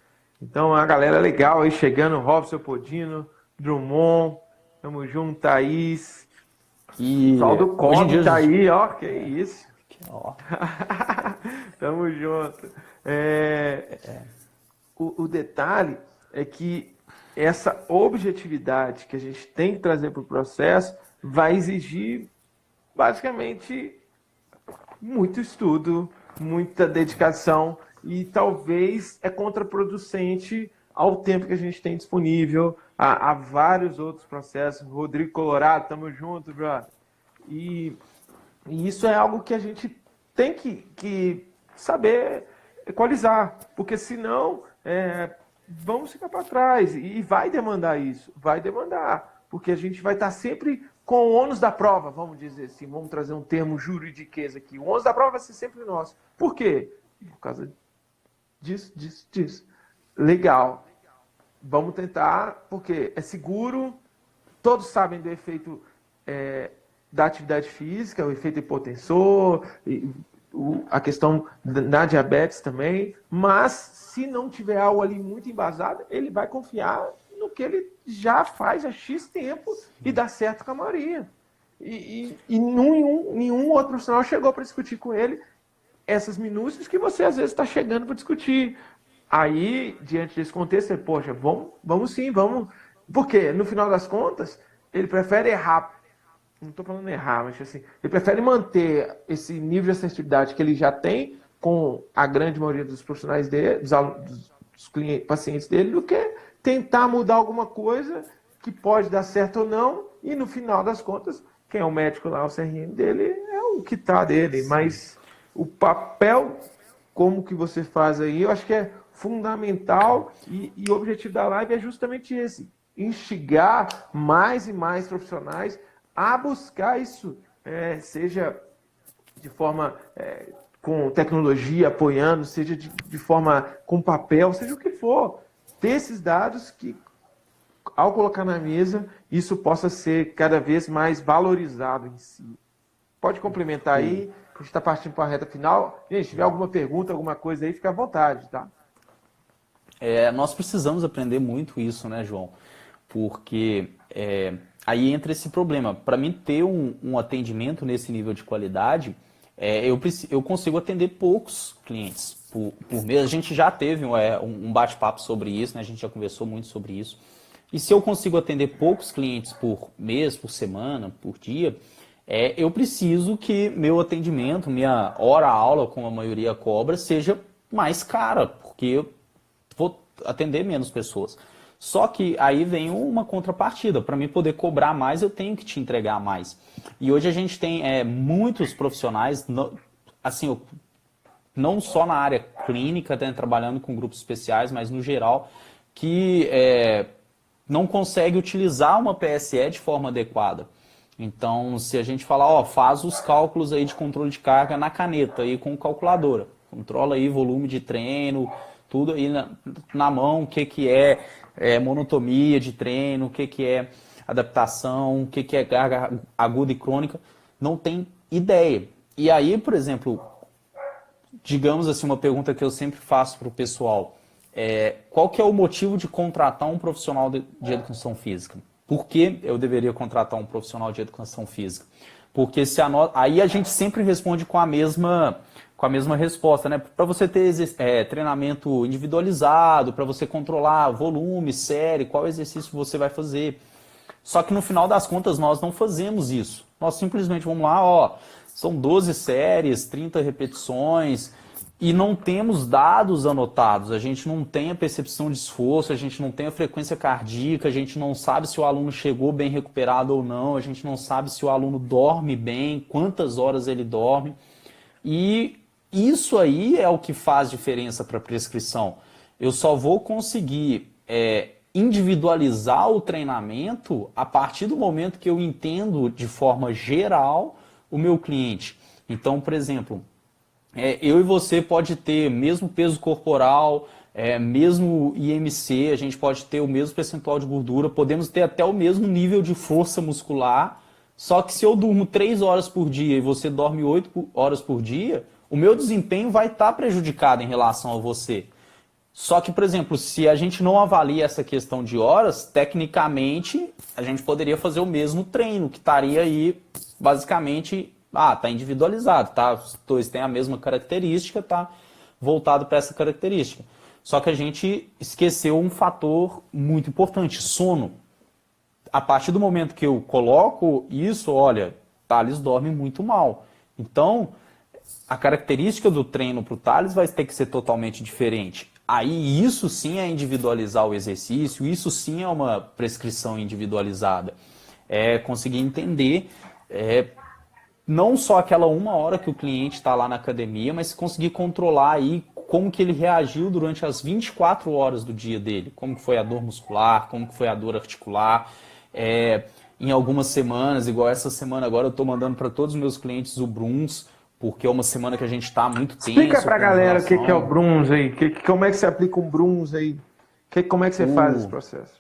Speaker 1: Então, a galera legal aí chegando, Robson Podino, Drummond, tamo junto, Thaís.
Speaker 2: E
Speaker 1: Pessoal do
Speaker 2: hoje em
Speaker 1: COB
Speaker 2: dia,
Speaker 1: tá aí, ó, que isso.
Speaker 2: ó,
Speaker 1: Tamo junto. O detalhe é que essa objetividade que a gente tem que trazer para o processo vai exigir, basicamente, muito estudo, muita dedicação e talvez é contraproducente ao tempo que a gente tem disponível, a vários outros processos. Rodrigo Colorado, tamo junto, brother. E isso é algo que a gente tem que saber equalizar, porque senão vamos ficar para trás e vai demandar isso, vai demandar, porque a gente vai estar sempre com o ônus da prova, vamos dizer assim, vamos trazer um termo juridiquês aqui, o ônus da prova vai ser sempre nosso. Por quê? Por causa disso. Legal, vamos tentar, porque é seguro, todos sabem do efeito da atividade física, o efeito hipotensor, a questão na diabetes também, mas se não tiver algo ali muito embasado, ele vai confiar no que ele já faz há X tempo e dá certo com a maioria. E nenhum outro profissional chegou para discutir com ele essas minúcias que você às vezes está chegando para discutir. Aí, diante desse contexto, você, poxa, vamos sim, vamos. Porque, no final das contas, ele prefere errar. Não estou falando errar, mas assim, ele prefere manter esse nível de assertividade que ele já tem com a grande maioria dos profissionais dele, dos clientes, pacientes dele, do que tentar mudar alguma coisa que pode dar certo ou não, e no final das contas, quem é o médico lá, o CRM dele, é o que está dele. Mas o papel, como que você faz aí, eu acho que é fundamental, e o objetivo da live é justamente esse, instigar mais e mais profissionais a buscar isso, seja de forma com tecnologia apoiando, seja de forma com papel, seja o que for, ter esses dados que, ao colocar na mesa, isso possa ser cada vez mais valorizado em si. Pode complementar aí, a gente está partindo para a reta final. Gente, se tiver alguma pergunta, alguma coisa aí, fica à vontade, tá?
Speaker 2: Nós precisamos aprender muito isso, né, João? Porque aí entra esse problema. Para mim ter um atendimento nesse nível de qualidade, eu consigo atender poucos clientes por mês. A gente já teve um bate-papo sobre isso, né? A gente já conversou muito sobre isso. E se eu consigo atender poucos clientes por mês, por semana, por dia, eu preciso que meu atendimento, minha hora-aula, como a maioria cobra, seja mais cara, porque eu vou atender menos pessoas. Só que aí vem uma contrapartida. Para mim poder cobrar mais, eu tenho que te entregar mais. E hoje a gente tem muitos profissionais, assim, não só na área clínica, trabalhando com grupos especiais, mas no geral, que não consegue utilizar uma PSE de forma adequada. Então, se a gente falar, faz os cálculos aí de controle de carga na caneta, aí com calculadora. Controla aí volume de treino, tudo aí na mão, o que é monotonia de treino, o que é adaptação, o que é carga aguda e crônica, não tem ideia. E aí, por exemplo, digamos assim, uma pergunta que eu sempre faço para o pessoal, qual que é o motivo de contratar um profissional de educação física? Por que eu deveria contratar um profissional de educação física? Porque aí a gente sempre responde com a mesma resposta, né? Para você ter treinamento individualizado, para você controlar volume, série, qual exercício você vai fazer. Só que no final das contas nós não fazemos isso. Nós simplesmente vamos lá, são 12 séries, 30 repetições, e não temos dados anotados. A gente não tem a percepção de esforço, a gente não tem a frequência cardíaca, a gente não sabe se o aluno chegou bem recuperado ou não, a gente não sabe se o aluno dorme bem, quantas horas ele dorme. E isso aí é o que faz diferença para a prescrição. Eu só vou conseguir individualizar o treinamento a partir do momento que eu entendo de forma geral o meu cliente. Então, por exemplo, eu e você pode ter mesmo peso corporal, mesmo IMC, a gente pode ter o mesmo percentual de gordura, podemos ter até o mesmo nível de força muscular, só que se eu durmo 3 horas por dia e você dorme 8 horas por dia, o meu desempenho vai estar prejudicado em relação a você. Só que, por exemplo, se a gente não avalia essa questão de horas, tecnicamente a gente poderia fazer o mesmo treino, que estaria aí basicamente, tá individualizado, tá? Os dois têm a mesma característica, tá voltado para essa característica. Só que a gente esqueceu um fator muito importante, sono. A partir do momento que eu coloco isso, olha, Thales dorme muito mal. Então, a característica do treino para o Thales vai ter que ser totalmente diferente. Aí isso sim é individualizar o exercício, isso sim é uma prescrição individualizada. É conseguir entender não só aquela 1 hora que o cliente está lá na academia, mas conseguir controlar aí como que ele reagiu durante as 24 horas do dia dele. Como que foi a dor muscular, como que foi a dor articular. Em algumas semanas, igual essa semana agora, eu estou mandando para todos os meus clientes o Bruns, porque é uma semana que a gente está muito tenso.
Speaker 1: Explica para a galera o que é o Bruns aí, como é que você aplica um Bruns aí, como é que você faz esse processo?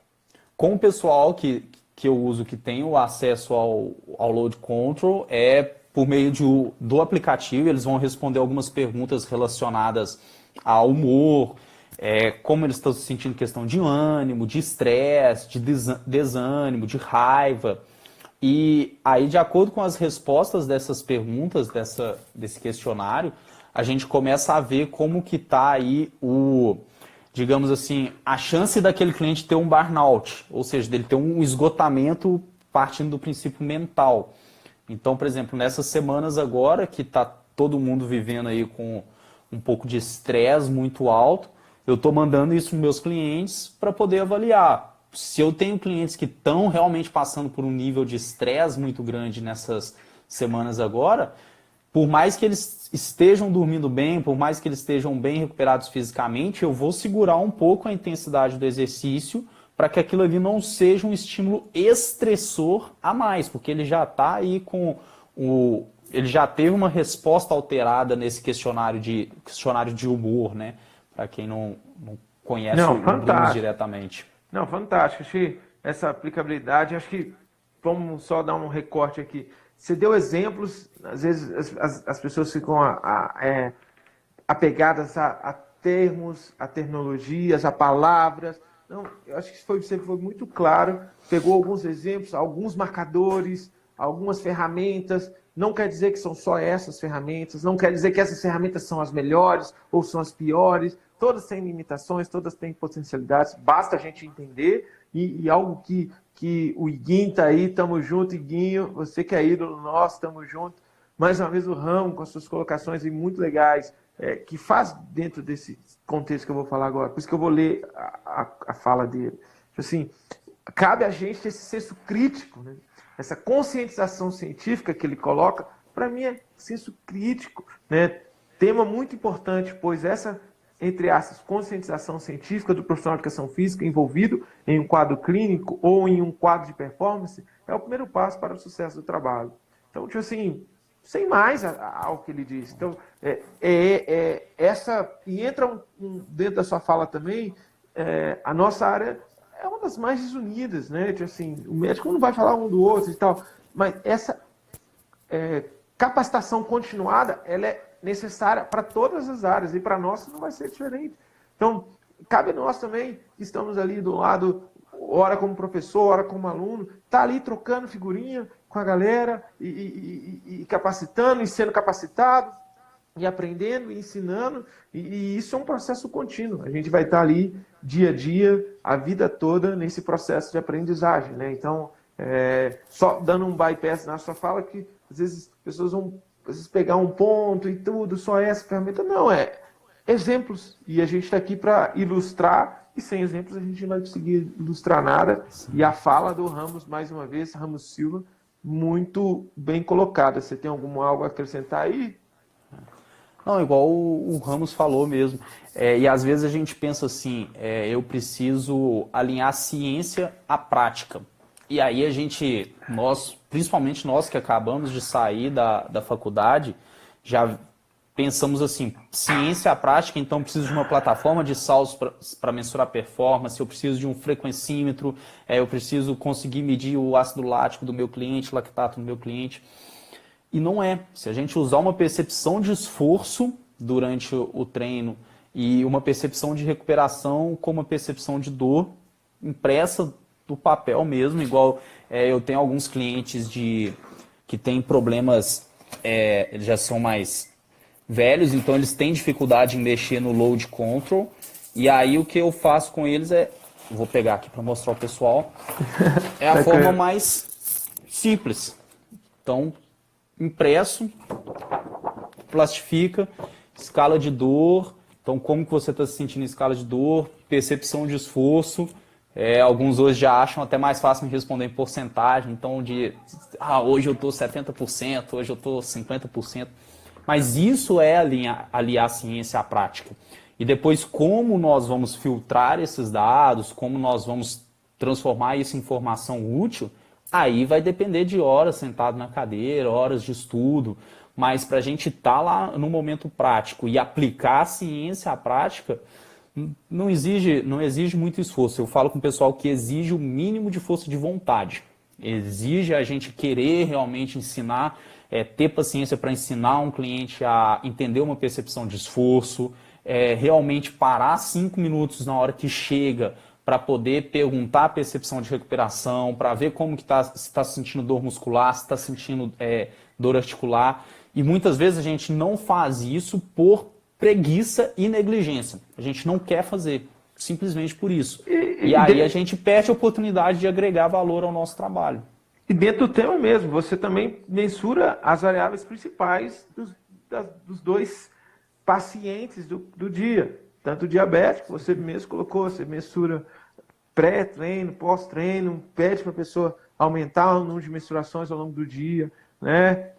Speaker 2: Com o pessoal que eu uso, que tem o acesso ao Load Control, por meio do aplicativo, eles vão responder algumas perguntas relacionadas ao humor, como eles estão se sentindo, questão de ânimo, de estresse, de desânimo, de raiva. E aí, de acordo com as respostas dessas perguntas, desse questionário, a gente começa a ver como que está aí digamos assim, a chance daquele cliente ter um burnout, ou seja, dele ter um esgotamento partindo do princípio mental. Então, por exemplo, nessas semanas agora, que está todo mundo vivendo aí com um pouco de estresse muito alto, eu estou mandando isso para meus clientes para poder avaliar. Se eu tenho clientes que estão realmente passando por um nível de estresse muito grande nessas semanas agora, por mais que eles estejam dormindo bem, por mais que eles estejam bem recuperados fisicamente, eu vou segurar um pouco a intensidade do exercício para que aquilo ali não seja um estímulo estressor a mais, porque ele já está aí ele já teve uma resposta alterada nesse questionário de humor, né? Para quem não conhece o Bruns diretamente.
Speaker 1: Não, fantástico. Achei essa aplicabilidade. Acho que vamos só dar um recorte aqui. Você deu exemplos, às vezes as pessoas ficam apegadas a termos, a terminologias, a palavras. Não, eu acho que você foi muito claro, pegou alguns exemplos, alguns marcadores, algumas ferramentas. Não quer dizer que são só essas ferramentas, não quer dizer que essas ferramentas são as melhores ou são as piores. Todas têm limitações, todas têm potencialidades, basta a gente entender. E algo que o Iguinho está aí, estamos junto, Iguinho, você que é ídolo nosso, estamos junto. Mais uma vez o Ramo, com as suas colocações muito legais, que faz dentro desse contexto que eu vou falar agora. Por isso que eu vou ler a fala dele. Assim, cabe a gente esse senso crítico, né? Essa conscientização científica que ele coloca, para mim é senso crítico, né? Tema muito importante, pois essa, entre aspas, conscientização científica do profissional de educação física envolvido em um quadro clínico ou em um quadro de performance é o primeiro passo para o sucesso do trabalho. Então, tipo assim, sem mais ao que ele diz. Então, essa, e entra dentro da sua fala também, a nossa área é uma das mais desunidas, né? Tipo assim, o médico não vai falar um do outro e tal, mas essa capacitação continuada, ela é necessária para todas as áreas, e para nós não vai ser diferente. Então, cabe a nós também, que estamos ali do lado, ora como professor, ora como aluno, tá ali trocando figurinha com a galera, e capacitando, e sendo capacitado, e aprendendo, e ensinando, e isso é um processo contínuo. A gente vai estar ali, dia a dia, a vida toda, nesse processo de aprendizagem, né? Então, só dando um bypass na sua fala, que às vezes as pessoas vão pegar um ponto e tudo, só essa ferramenta. Não, exemplos. E a gente está aqui para ilustrar, e sem exemplos a gente não vai conseguir ilustrar nada. E a fala do Ramos, mais uma vez, Ramos Silva, muito bem colocada. Você tem algo a acrescentar aí?
Speaker 2: Não, igual o Ramos falou mesmo. E às vezes a gente pensa assim, eu preciso alinhar a ciência à prática. E aí principalmente nós que acabamos de sair da faculdade, já pensamos assim, ciência à prática, então eu preciso de uma plataforma de saltos para mensurar performance, eu preciso de um frequencímetro, eu preciso conseguir medir o ácido lático do meu cliente, lactato do meu cliente. E não é. Se a gente usar uma percepção de esforço durante o treino e uma percepção de recuperação com uma percepção de dor impressa do papel mesmo, igual eu tenho alguns clientes que têm problemas, eles já são mais velhos, então eles têm dificuldade em mexer no load control, e aí o que eu faço com eles vou pegar aqui para mostrar ao pessoal, é a forma mais simples. Então, impresso, plastifica, escala de dor, então como que você está se sentindo em escala de dor, percepção de esforço. Alguns hoje já acham até mais fácil me responder em porcentagem, então hoje eu estou 70%, hoje eu estou 50%, mas isso é aliar a ciência à prática. E depois como nós vamos filtrar esses dados, como nós vamos transformar isso em informação útil, aí vai depender de horas sentado na cadeira, horas de estudo, mas para a gente estar lá no momento prático e aplicar a ciência à prática, não exige muito esforço. Eu falo com o pessoal que exige o mínimo de força de vontade. Exige a gente querer realmente ensinar, ter paciência para ensinar um cliente a entender uma percepção de esforço, realmente parar 5 minutos na hora que chega para poder perguntar a percepção de recuperação, para ver como que se está sentindo dor muscular, se está sentindo dor articular. E muitas vezes a gente não faz isso por preguiça e negligência. A gente não quer fazer, simplesmente por isso. E aí a gente perde a oportunidade de agregar valor ao nosso trabalho.
Speaker 1: E dentro do tema mesmo, você também mensura as variáveis principais dos dois pacientes do dia. Tanto o diabético, você mesmo colocou, você mensura pré-treino, pós-treino, pede para a pessoa aumentar o número de mensurações ao longo do dia, né?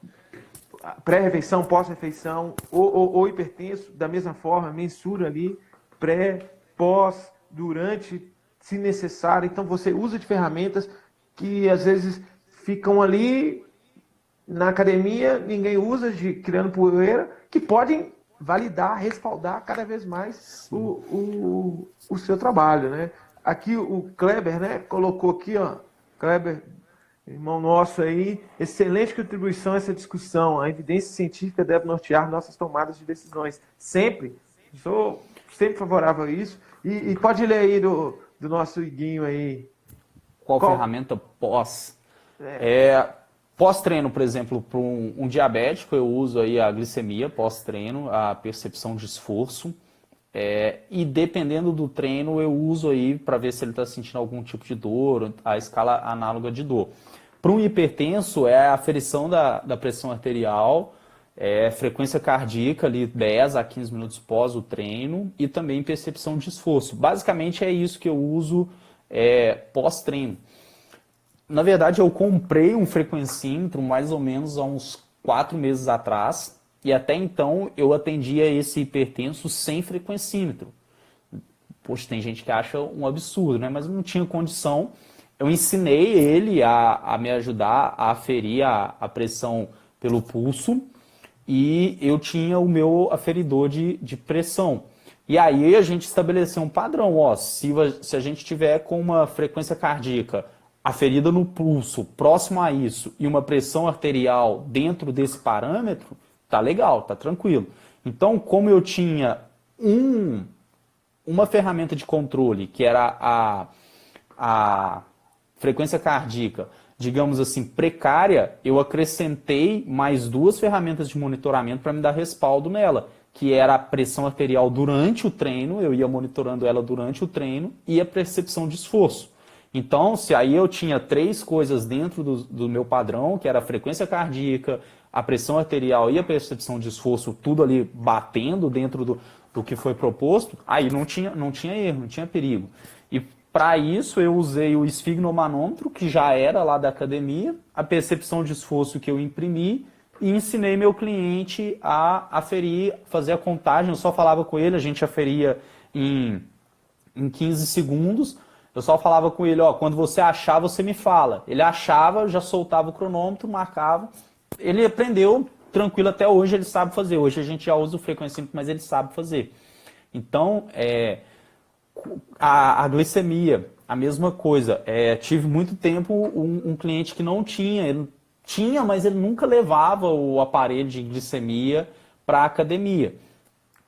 Speaker 1: Pré-refeição, pós-refeição, ou hipertenso, da mesma forma, mensura ali, pré, pós, durante, se necessário. Então você usa de ferramentas que às vezes ficam ali na academia, ninguém usa, criando poeira, que podem validar, respaldar cada vez mais o seu trabalho, né? Aqui o Kleber, né, colocou aqui, ó, Kleber, irmão nosso aí, excelente contribuição a essa discussão. A evidência científica deve nortear nossas tomadas de decisões. Sempre. Sou sempre favorável a isso. E pode ler aí do nosso Iguinho aí.
Speaker 2: Qual ferramenta pós? Pós-treino, por exemplo, para um diabético, eu uso aí a glicemia pós-treino, a percepção de esforço. E dependendo do treino, eu uso aí para ver se ele está sentindo algum tipo de dor, a escala análoga de dor. Para um hipertenso, é a aferição da pressão arterial, frequência cardíaca, ali 10 a 15 minutos pós o treino, e também percepção de esforço. Basicamente é isso que eu uso pós-treino. Na verdade, eu comprei um frequencímetro mais ou menos há uns 4 meses atrás, e até então eu atendia esse hipertenso sem frequencímetro. Poxa, tem gente que acha um absurdo, né? Mas eu não tinha condição. Eu ensinei ele a me ajudar a aferir a pressão pelo pulso, e eu tinha o meu aferidor de pressão. E aí a gente estabeleceu um padrão. Se a gente tiver com uma frequência cardíaca aferida no pulso, próximo a isso, e uma pressão arterial dentro desse parâmetro, tá legal, tá tranquilo. Então, como eu tinha uma ferramenta de controle, que era a frequência cardíaca, digamos assim, precária, eu acrescentei mais 2 ferramentas de monitoramento para me dar respaldo nela, que era a pressão arterial durante o treino, eu ia monitorando ela durante o treino, e a percepção de esforço. Então, se aí eu tinha 3 coisas dentro do meu padrão, que era a frequência cardíaca, a pressão arterial e a percepção de esforço, tudo ali batendo dentro do que foi proposto, aí não tinha erro, não tinha perigo. E para isso eu usei o esfigmomanômetro, que já era lá da academia, a percepção de esforço que eu imprimi, e ensinei meu cliente a aferir, fazer a contagem. Eu só falava com ele, a gente aferia em 15 segundos, eu só falava com ele, quando você achar, você me fala. Ele achava, já soltava o cronômetro, marcava. Ele aprendeu tranquilo até hoje, ele sabe fazer. Hoje a gente já usa o frequencímetro, mas ele sabe fazer. Então, a glicemia, a mesma coisa. Tive muito tempo um cliente que não tinha. Ele tinha, mas ele nunca levava o aparelho de glicemia para a academia.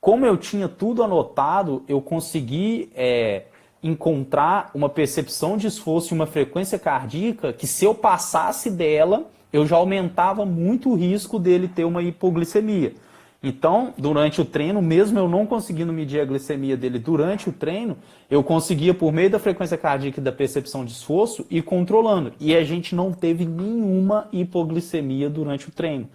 Speaker 2: como eu tinha tudo anotado, eu consegui encontrar uma percepção de esforço e uma frequência cardíaca que, se eu passasse dela, eu já aumentava muito o risco dele ter uma hipoglicemia. Então, durante o treino, mesmo eu não conseguindo medir a glicemia dele durante o treino, eu conseguia, por meio da frequência cardíaca e da percepção de esforço, ir controlando. E a gente não teve nenhuma hipoglicemia durante o treino.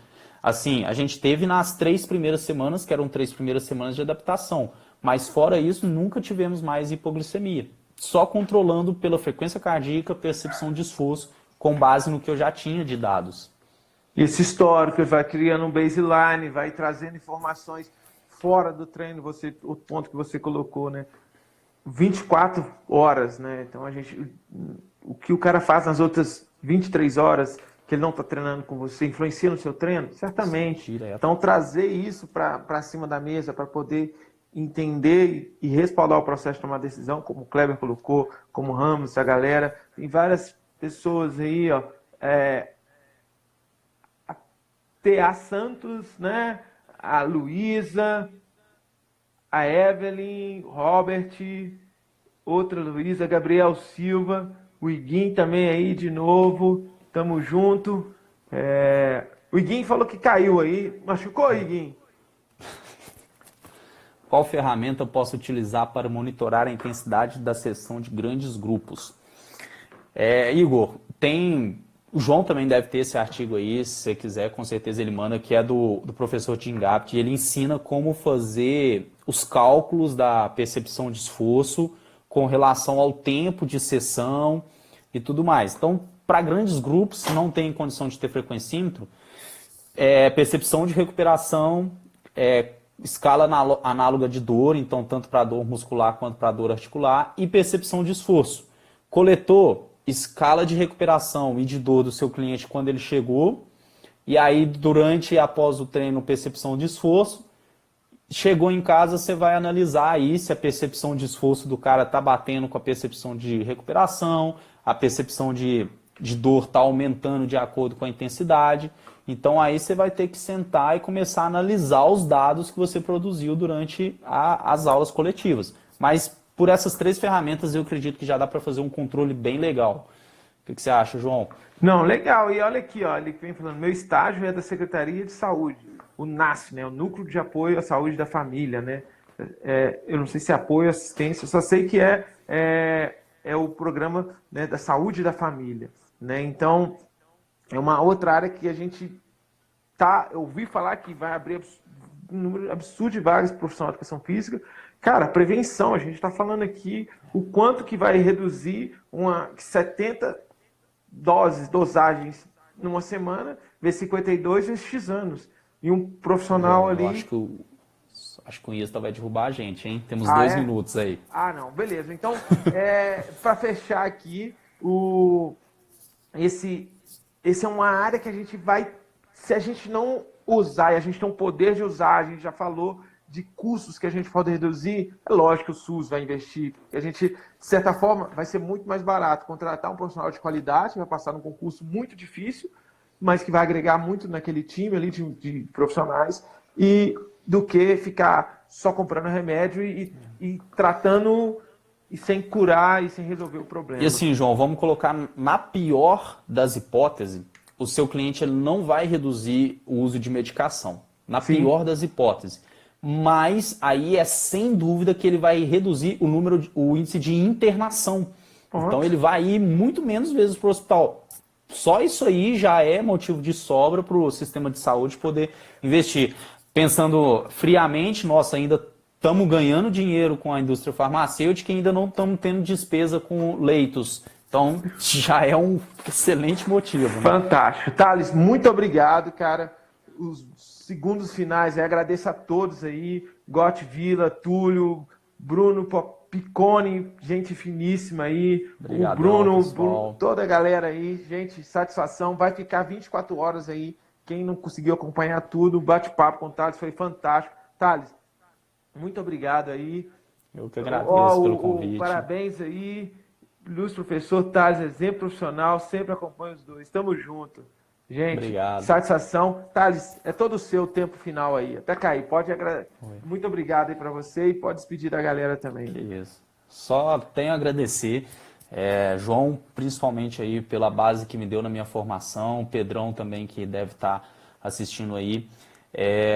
Speaker 2: Assim, a gente teve nas 3 primeiras semanas, que eram 3 primeiras semanas de adaptação. Mas fora isso, nunca tivemos mais hipoglicemia. Só controlando pela frequência cardíaca, percepção de esforço, com base no que eu já tinha de dados.
Speaker 1: Esse histórico vai criando um baseline, vai trazendo informações fora do treino, o ponto que você colocou, né? 24 horas, né? Então o que o cara faz nas outras 23 horas que ele não está treinando com você, influencia no seu treino? Certamente. Então trazer isso para cima da mesa, para poder entender e respaldar o processo de tomar decisão, como o Kleber colocou, como o Ramos, a galera, tem várias pessoas aí, ó, T.A. Santos, né? A Luísa, a Evelyn, Robert, outra Luísa, Gabriel Silva, o Iguim também aí de novo, tamo junto. O Iguim falou que caiu aí, machucou, Iguim?
Speaker 2: Qual ferramenta eu posso utilizar para monitorar a intensidade da sessão de grandes grupos? Igor, o João também deve ter esse artigo aí, se você quiser, com certeza ele manda, que é do professor Tim Gapt. Ele ensina como fazer os cálculos da percepção de esforço com relação ao tempo de sessão e tudo mais. Então, para grandes grupos, se não tem condição de ter frequencímetro, percepção de recuperação, escala análoga de dor, então tanto para dor muscular quanto para dor articular, e percepção de esforço. Coletor, escala de recuperação e de dor do seu cliente quando ele chegou, e aí durante e após o treino, percepção de esforço. Chegou em casa, você vai analisar aí se a percepção de esforço do cara está batendo com a percepção de recuperação, a percepção de dor está aumentando de acordo com a intensidade. Então aí você vai ter que sentar e começar a analisar os dados que você produziu durante as aulas coletivas. Mas por essas 3 ferramentas eu acredito que já dá para fazer um controle bem legal. O que você acha, João?
Speaker 1: Não, legal. E olha aqui, ó, ele vem falando, meu estágio é da Secretaria de Saúde, o NASF, né, o Núcleo de Apoio à Saúde da Família, né? Eu não sei se é apoio, assistência, eu só sei que é o programa, né, da saúde da família, né? Então, é uma outra área que a gente eu ouvi falar que vai abrir um número absurdo de vagas de profissional de educação física. Cara, prevenção, a gente está falando aqui o quanto que vai reduzir 70 dosagens numa semana, vezes 52 vezes X anos. E um profissional ali...
Speaker 2: Acho que o Insta vai derrubar a gente, hein? Temos 2 minutos aí.
Speaker 1: Não, beleza. Então, para fechar aqui, esse é uma área que a gente vai... Se a gente não usar, e a gente tem o poder de usar, a gente já falou de custos que a gente pode reduzir, é lógico que o SUS vai investir. E a gente, de certa forma, vai ser muito mais barato contratar um profissional de qualidade, vai passar num concurso muito difícil, mas que vai agregar muito naquele time ali de profissionais, do que ficar só comprando remédio e tratando e sem curar e sem resolver o problema.
Speaker 2: E assim, João, vamos colocar na pior das hipóteses, o seu cliente ele não vai reduzir o uso de medicação. Na
Speaker 1: Sim.
Speaker 2: pior das hipóteses. Mas aí é sem dúvida que ele vai reduzir o índice de internação.
Speaker 1: Pronto.
Speaker 2: Então ele vai ir muito menos vezes para o hospital. Só isso aí já é motivo de sobra para o sistema de saúde poder investir. Pensando friamente, nós ainda estamos ganhando dinheiro com a indústria farmacêutica e ainda não estamos tendo despesa com leitos. Então já é um excelente motivo. Né?
Speaker 1: Fantástico. Thales, muito obrigado, cara. Os segundos finais, agradeço a todos aí, Gotti Vila, Túlio, Bruno Piccone, gente finíssima aí,
Speaker 2: Obrigadão,
Speaker 1: o Bruno, toda a galera aí, gente, satisfação, vai ficar 24 horas aí, quem não conseguiu acompanhar tudo, o bate-papo com o Thales foi fantástico. Thales, muito obrigado aí.
Speaker 2: Eu que agradeço pelo convite.
Speaker 1: Parabéns aí, ilustre professor Thales, exemplo profissional, sempre acompanha os dois, tamo junto. Gente,
Speaker 2: Obrigado.
Speaker 1: satisfação. Thales, é todo o seu tempo final aí. Até cair. Muito obrigado aí para você e pode despedir da galera também.
Speaker 2: Isso. Só tenho a agradecer, João, principalmente aí pela base que me deu na minha formação, Pedrão também que deve estar assistindo aí.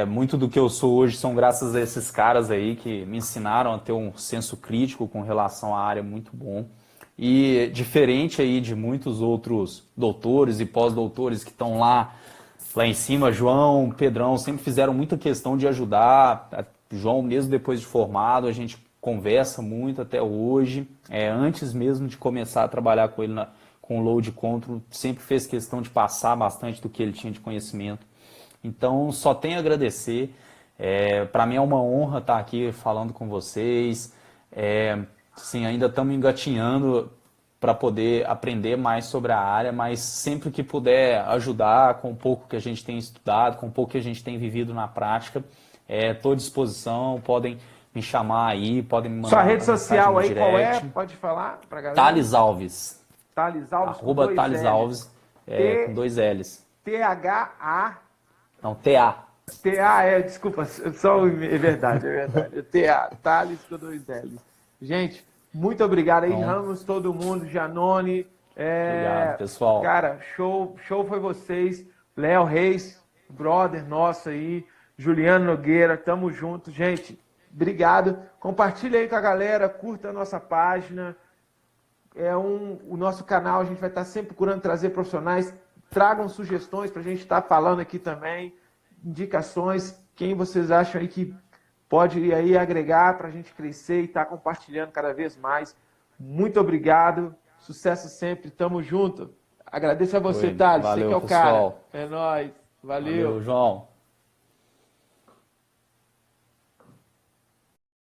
Speaker 2: Muito do que eu sou hoje são graças a esses caras aí que me ensinaram a ter um senso crítico com relação à área muito bom. E diferente aí de muitos outros doutores e pós-doutores que estão lá em cima, João, Pedrão, sempre fizeram muita questão de ajudar. João, mesmo depois de formado, a gente conversa muito até hoje. Antes mesmo de começar a trabalhar com ele com o Load Control, sempre fez questão de passar bastante do que ele tinha de conhecimento. Então, só tenho a agradecer. Para mim é uma honra estar aqui falando com vocês. Sim, ainda estamos engatinhando para poder aprender mais sobre a área, mas sempre que puder ajudar com um pouco que a gente tem estudado, com um pouco que a gente tem vivido na prática, estou à disposição, podem me chamar aí, podem me mandar
Speaker 1: sua rede social aí,
Speaker 2: direct.
Speaker 1: qual é? Pode falar para a galera?
Speaker 2: Thales Alves.
Speaker 1: Thales Alves,
Speaker 2: @Thales Alves, com 2 L's.
Speaker 1: T-H-A...
Speaker 2: Não, T-A.
Speaker 1: T-A, desculpa, é verdade. T-A, Thales com 2 L's. Gente, muito obrigado aí, Ramos, todo mundo, Janone.
Speaker 2: Obrigado, pessoal.
Speaker 1: Cara, show foi vocês. Léo Reis, brother nosso aí, Juliano Nogueira, tamo junto. Gente, obrigado. Compartilha aí com a galera, curta a nossa página. O nosso canal, a gente vai estar sempre procurando trazer profissionais. Tragam sugestões para a gente estar falando aqui também, indicações, quem vocês acham aí que pode ir aí agregar para a gente crescer e estar compartilhando cada vez mais. Muito obrigado, sucesso sempre, tamo junto. Agradeço a você, Thales, você que é o
Speaker 2: pessoal.
Speaker 1: cara. É nóis, valeu.
Speaker 2: Valeu, João.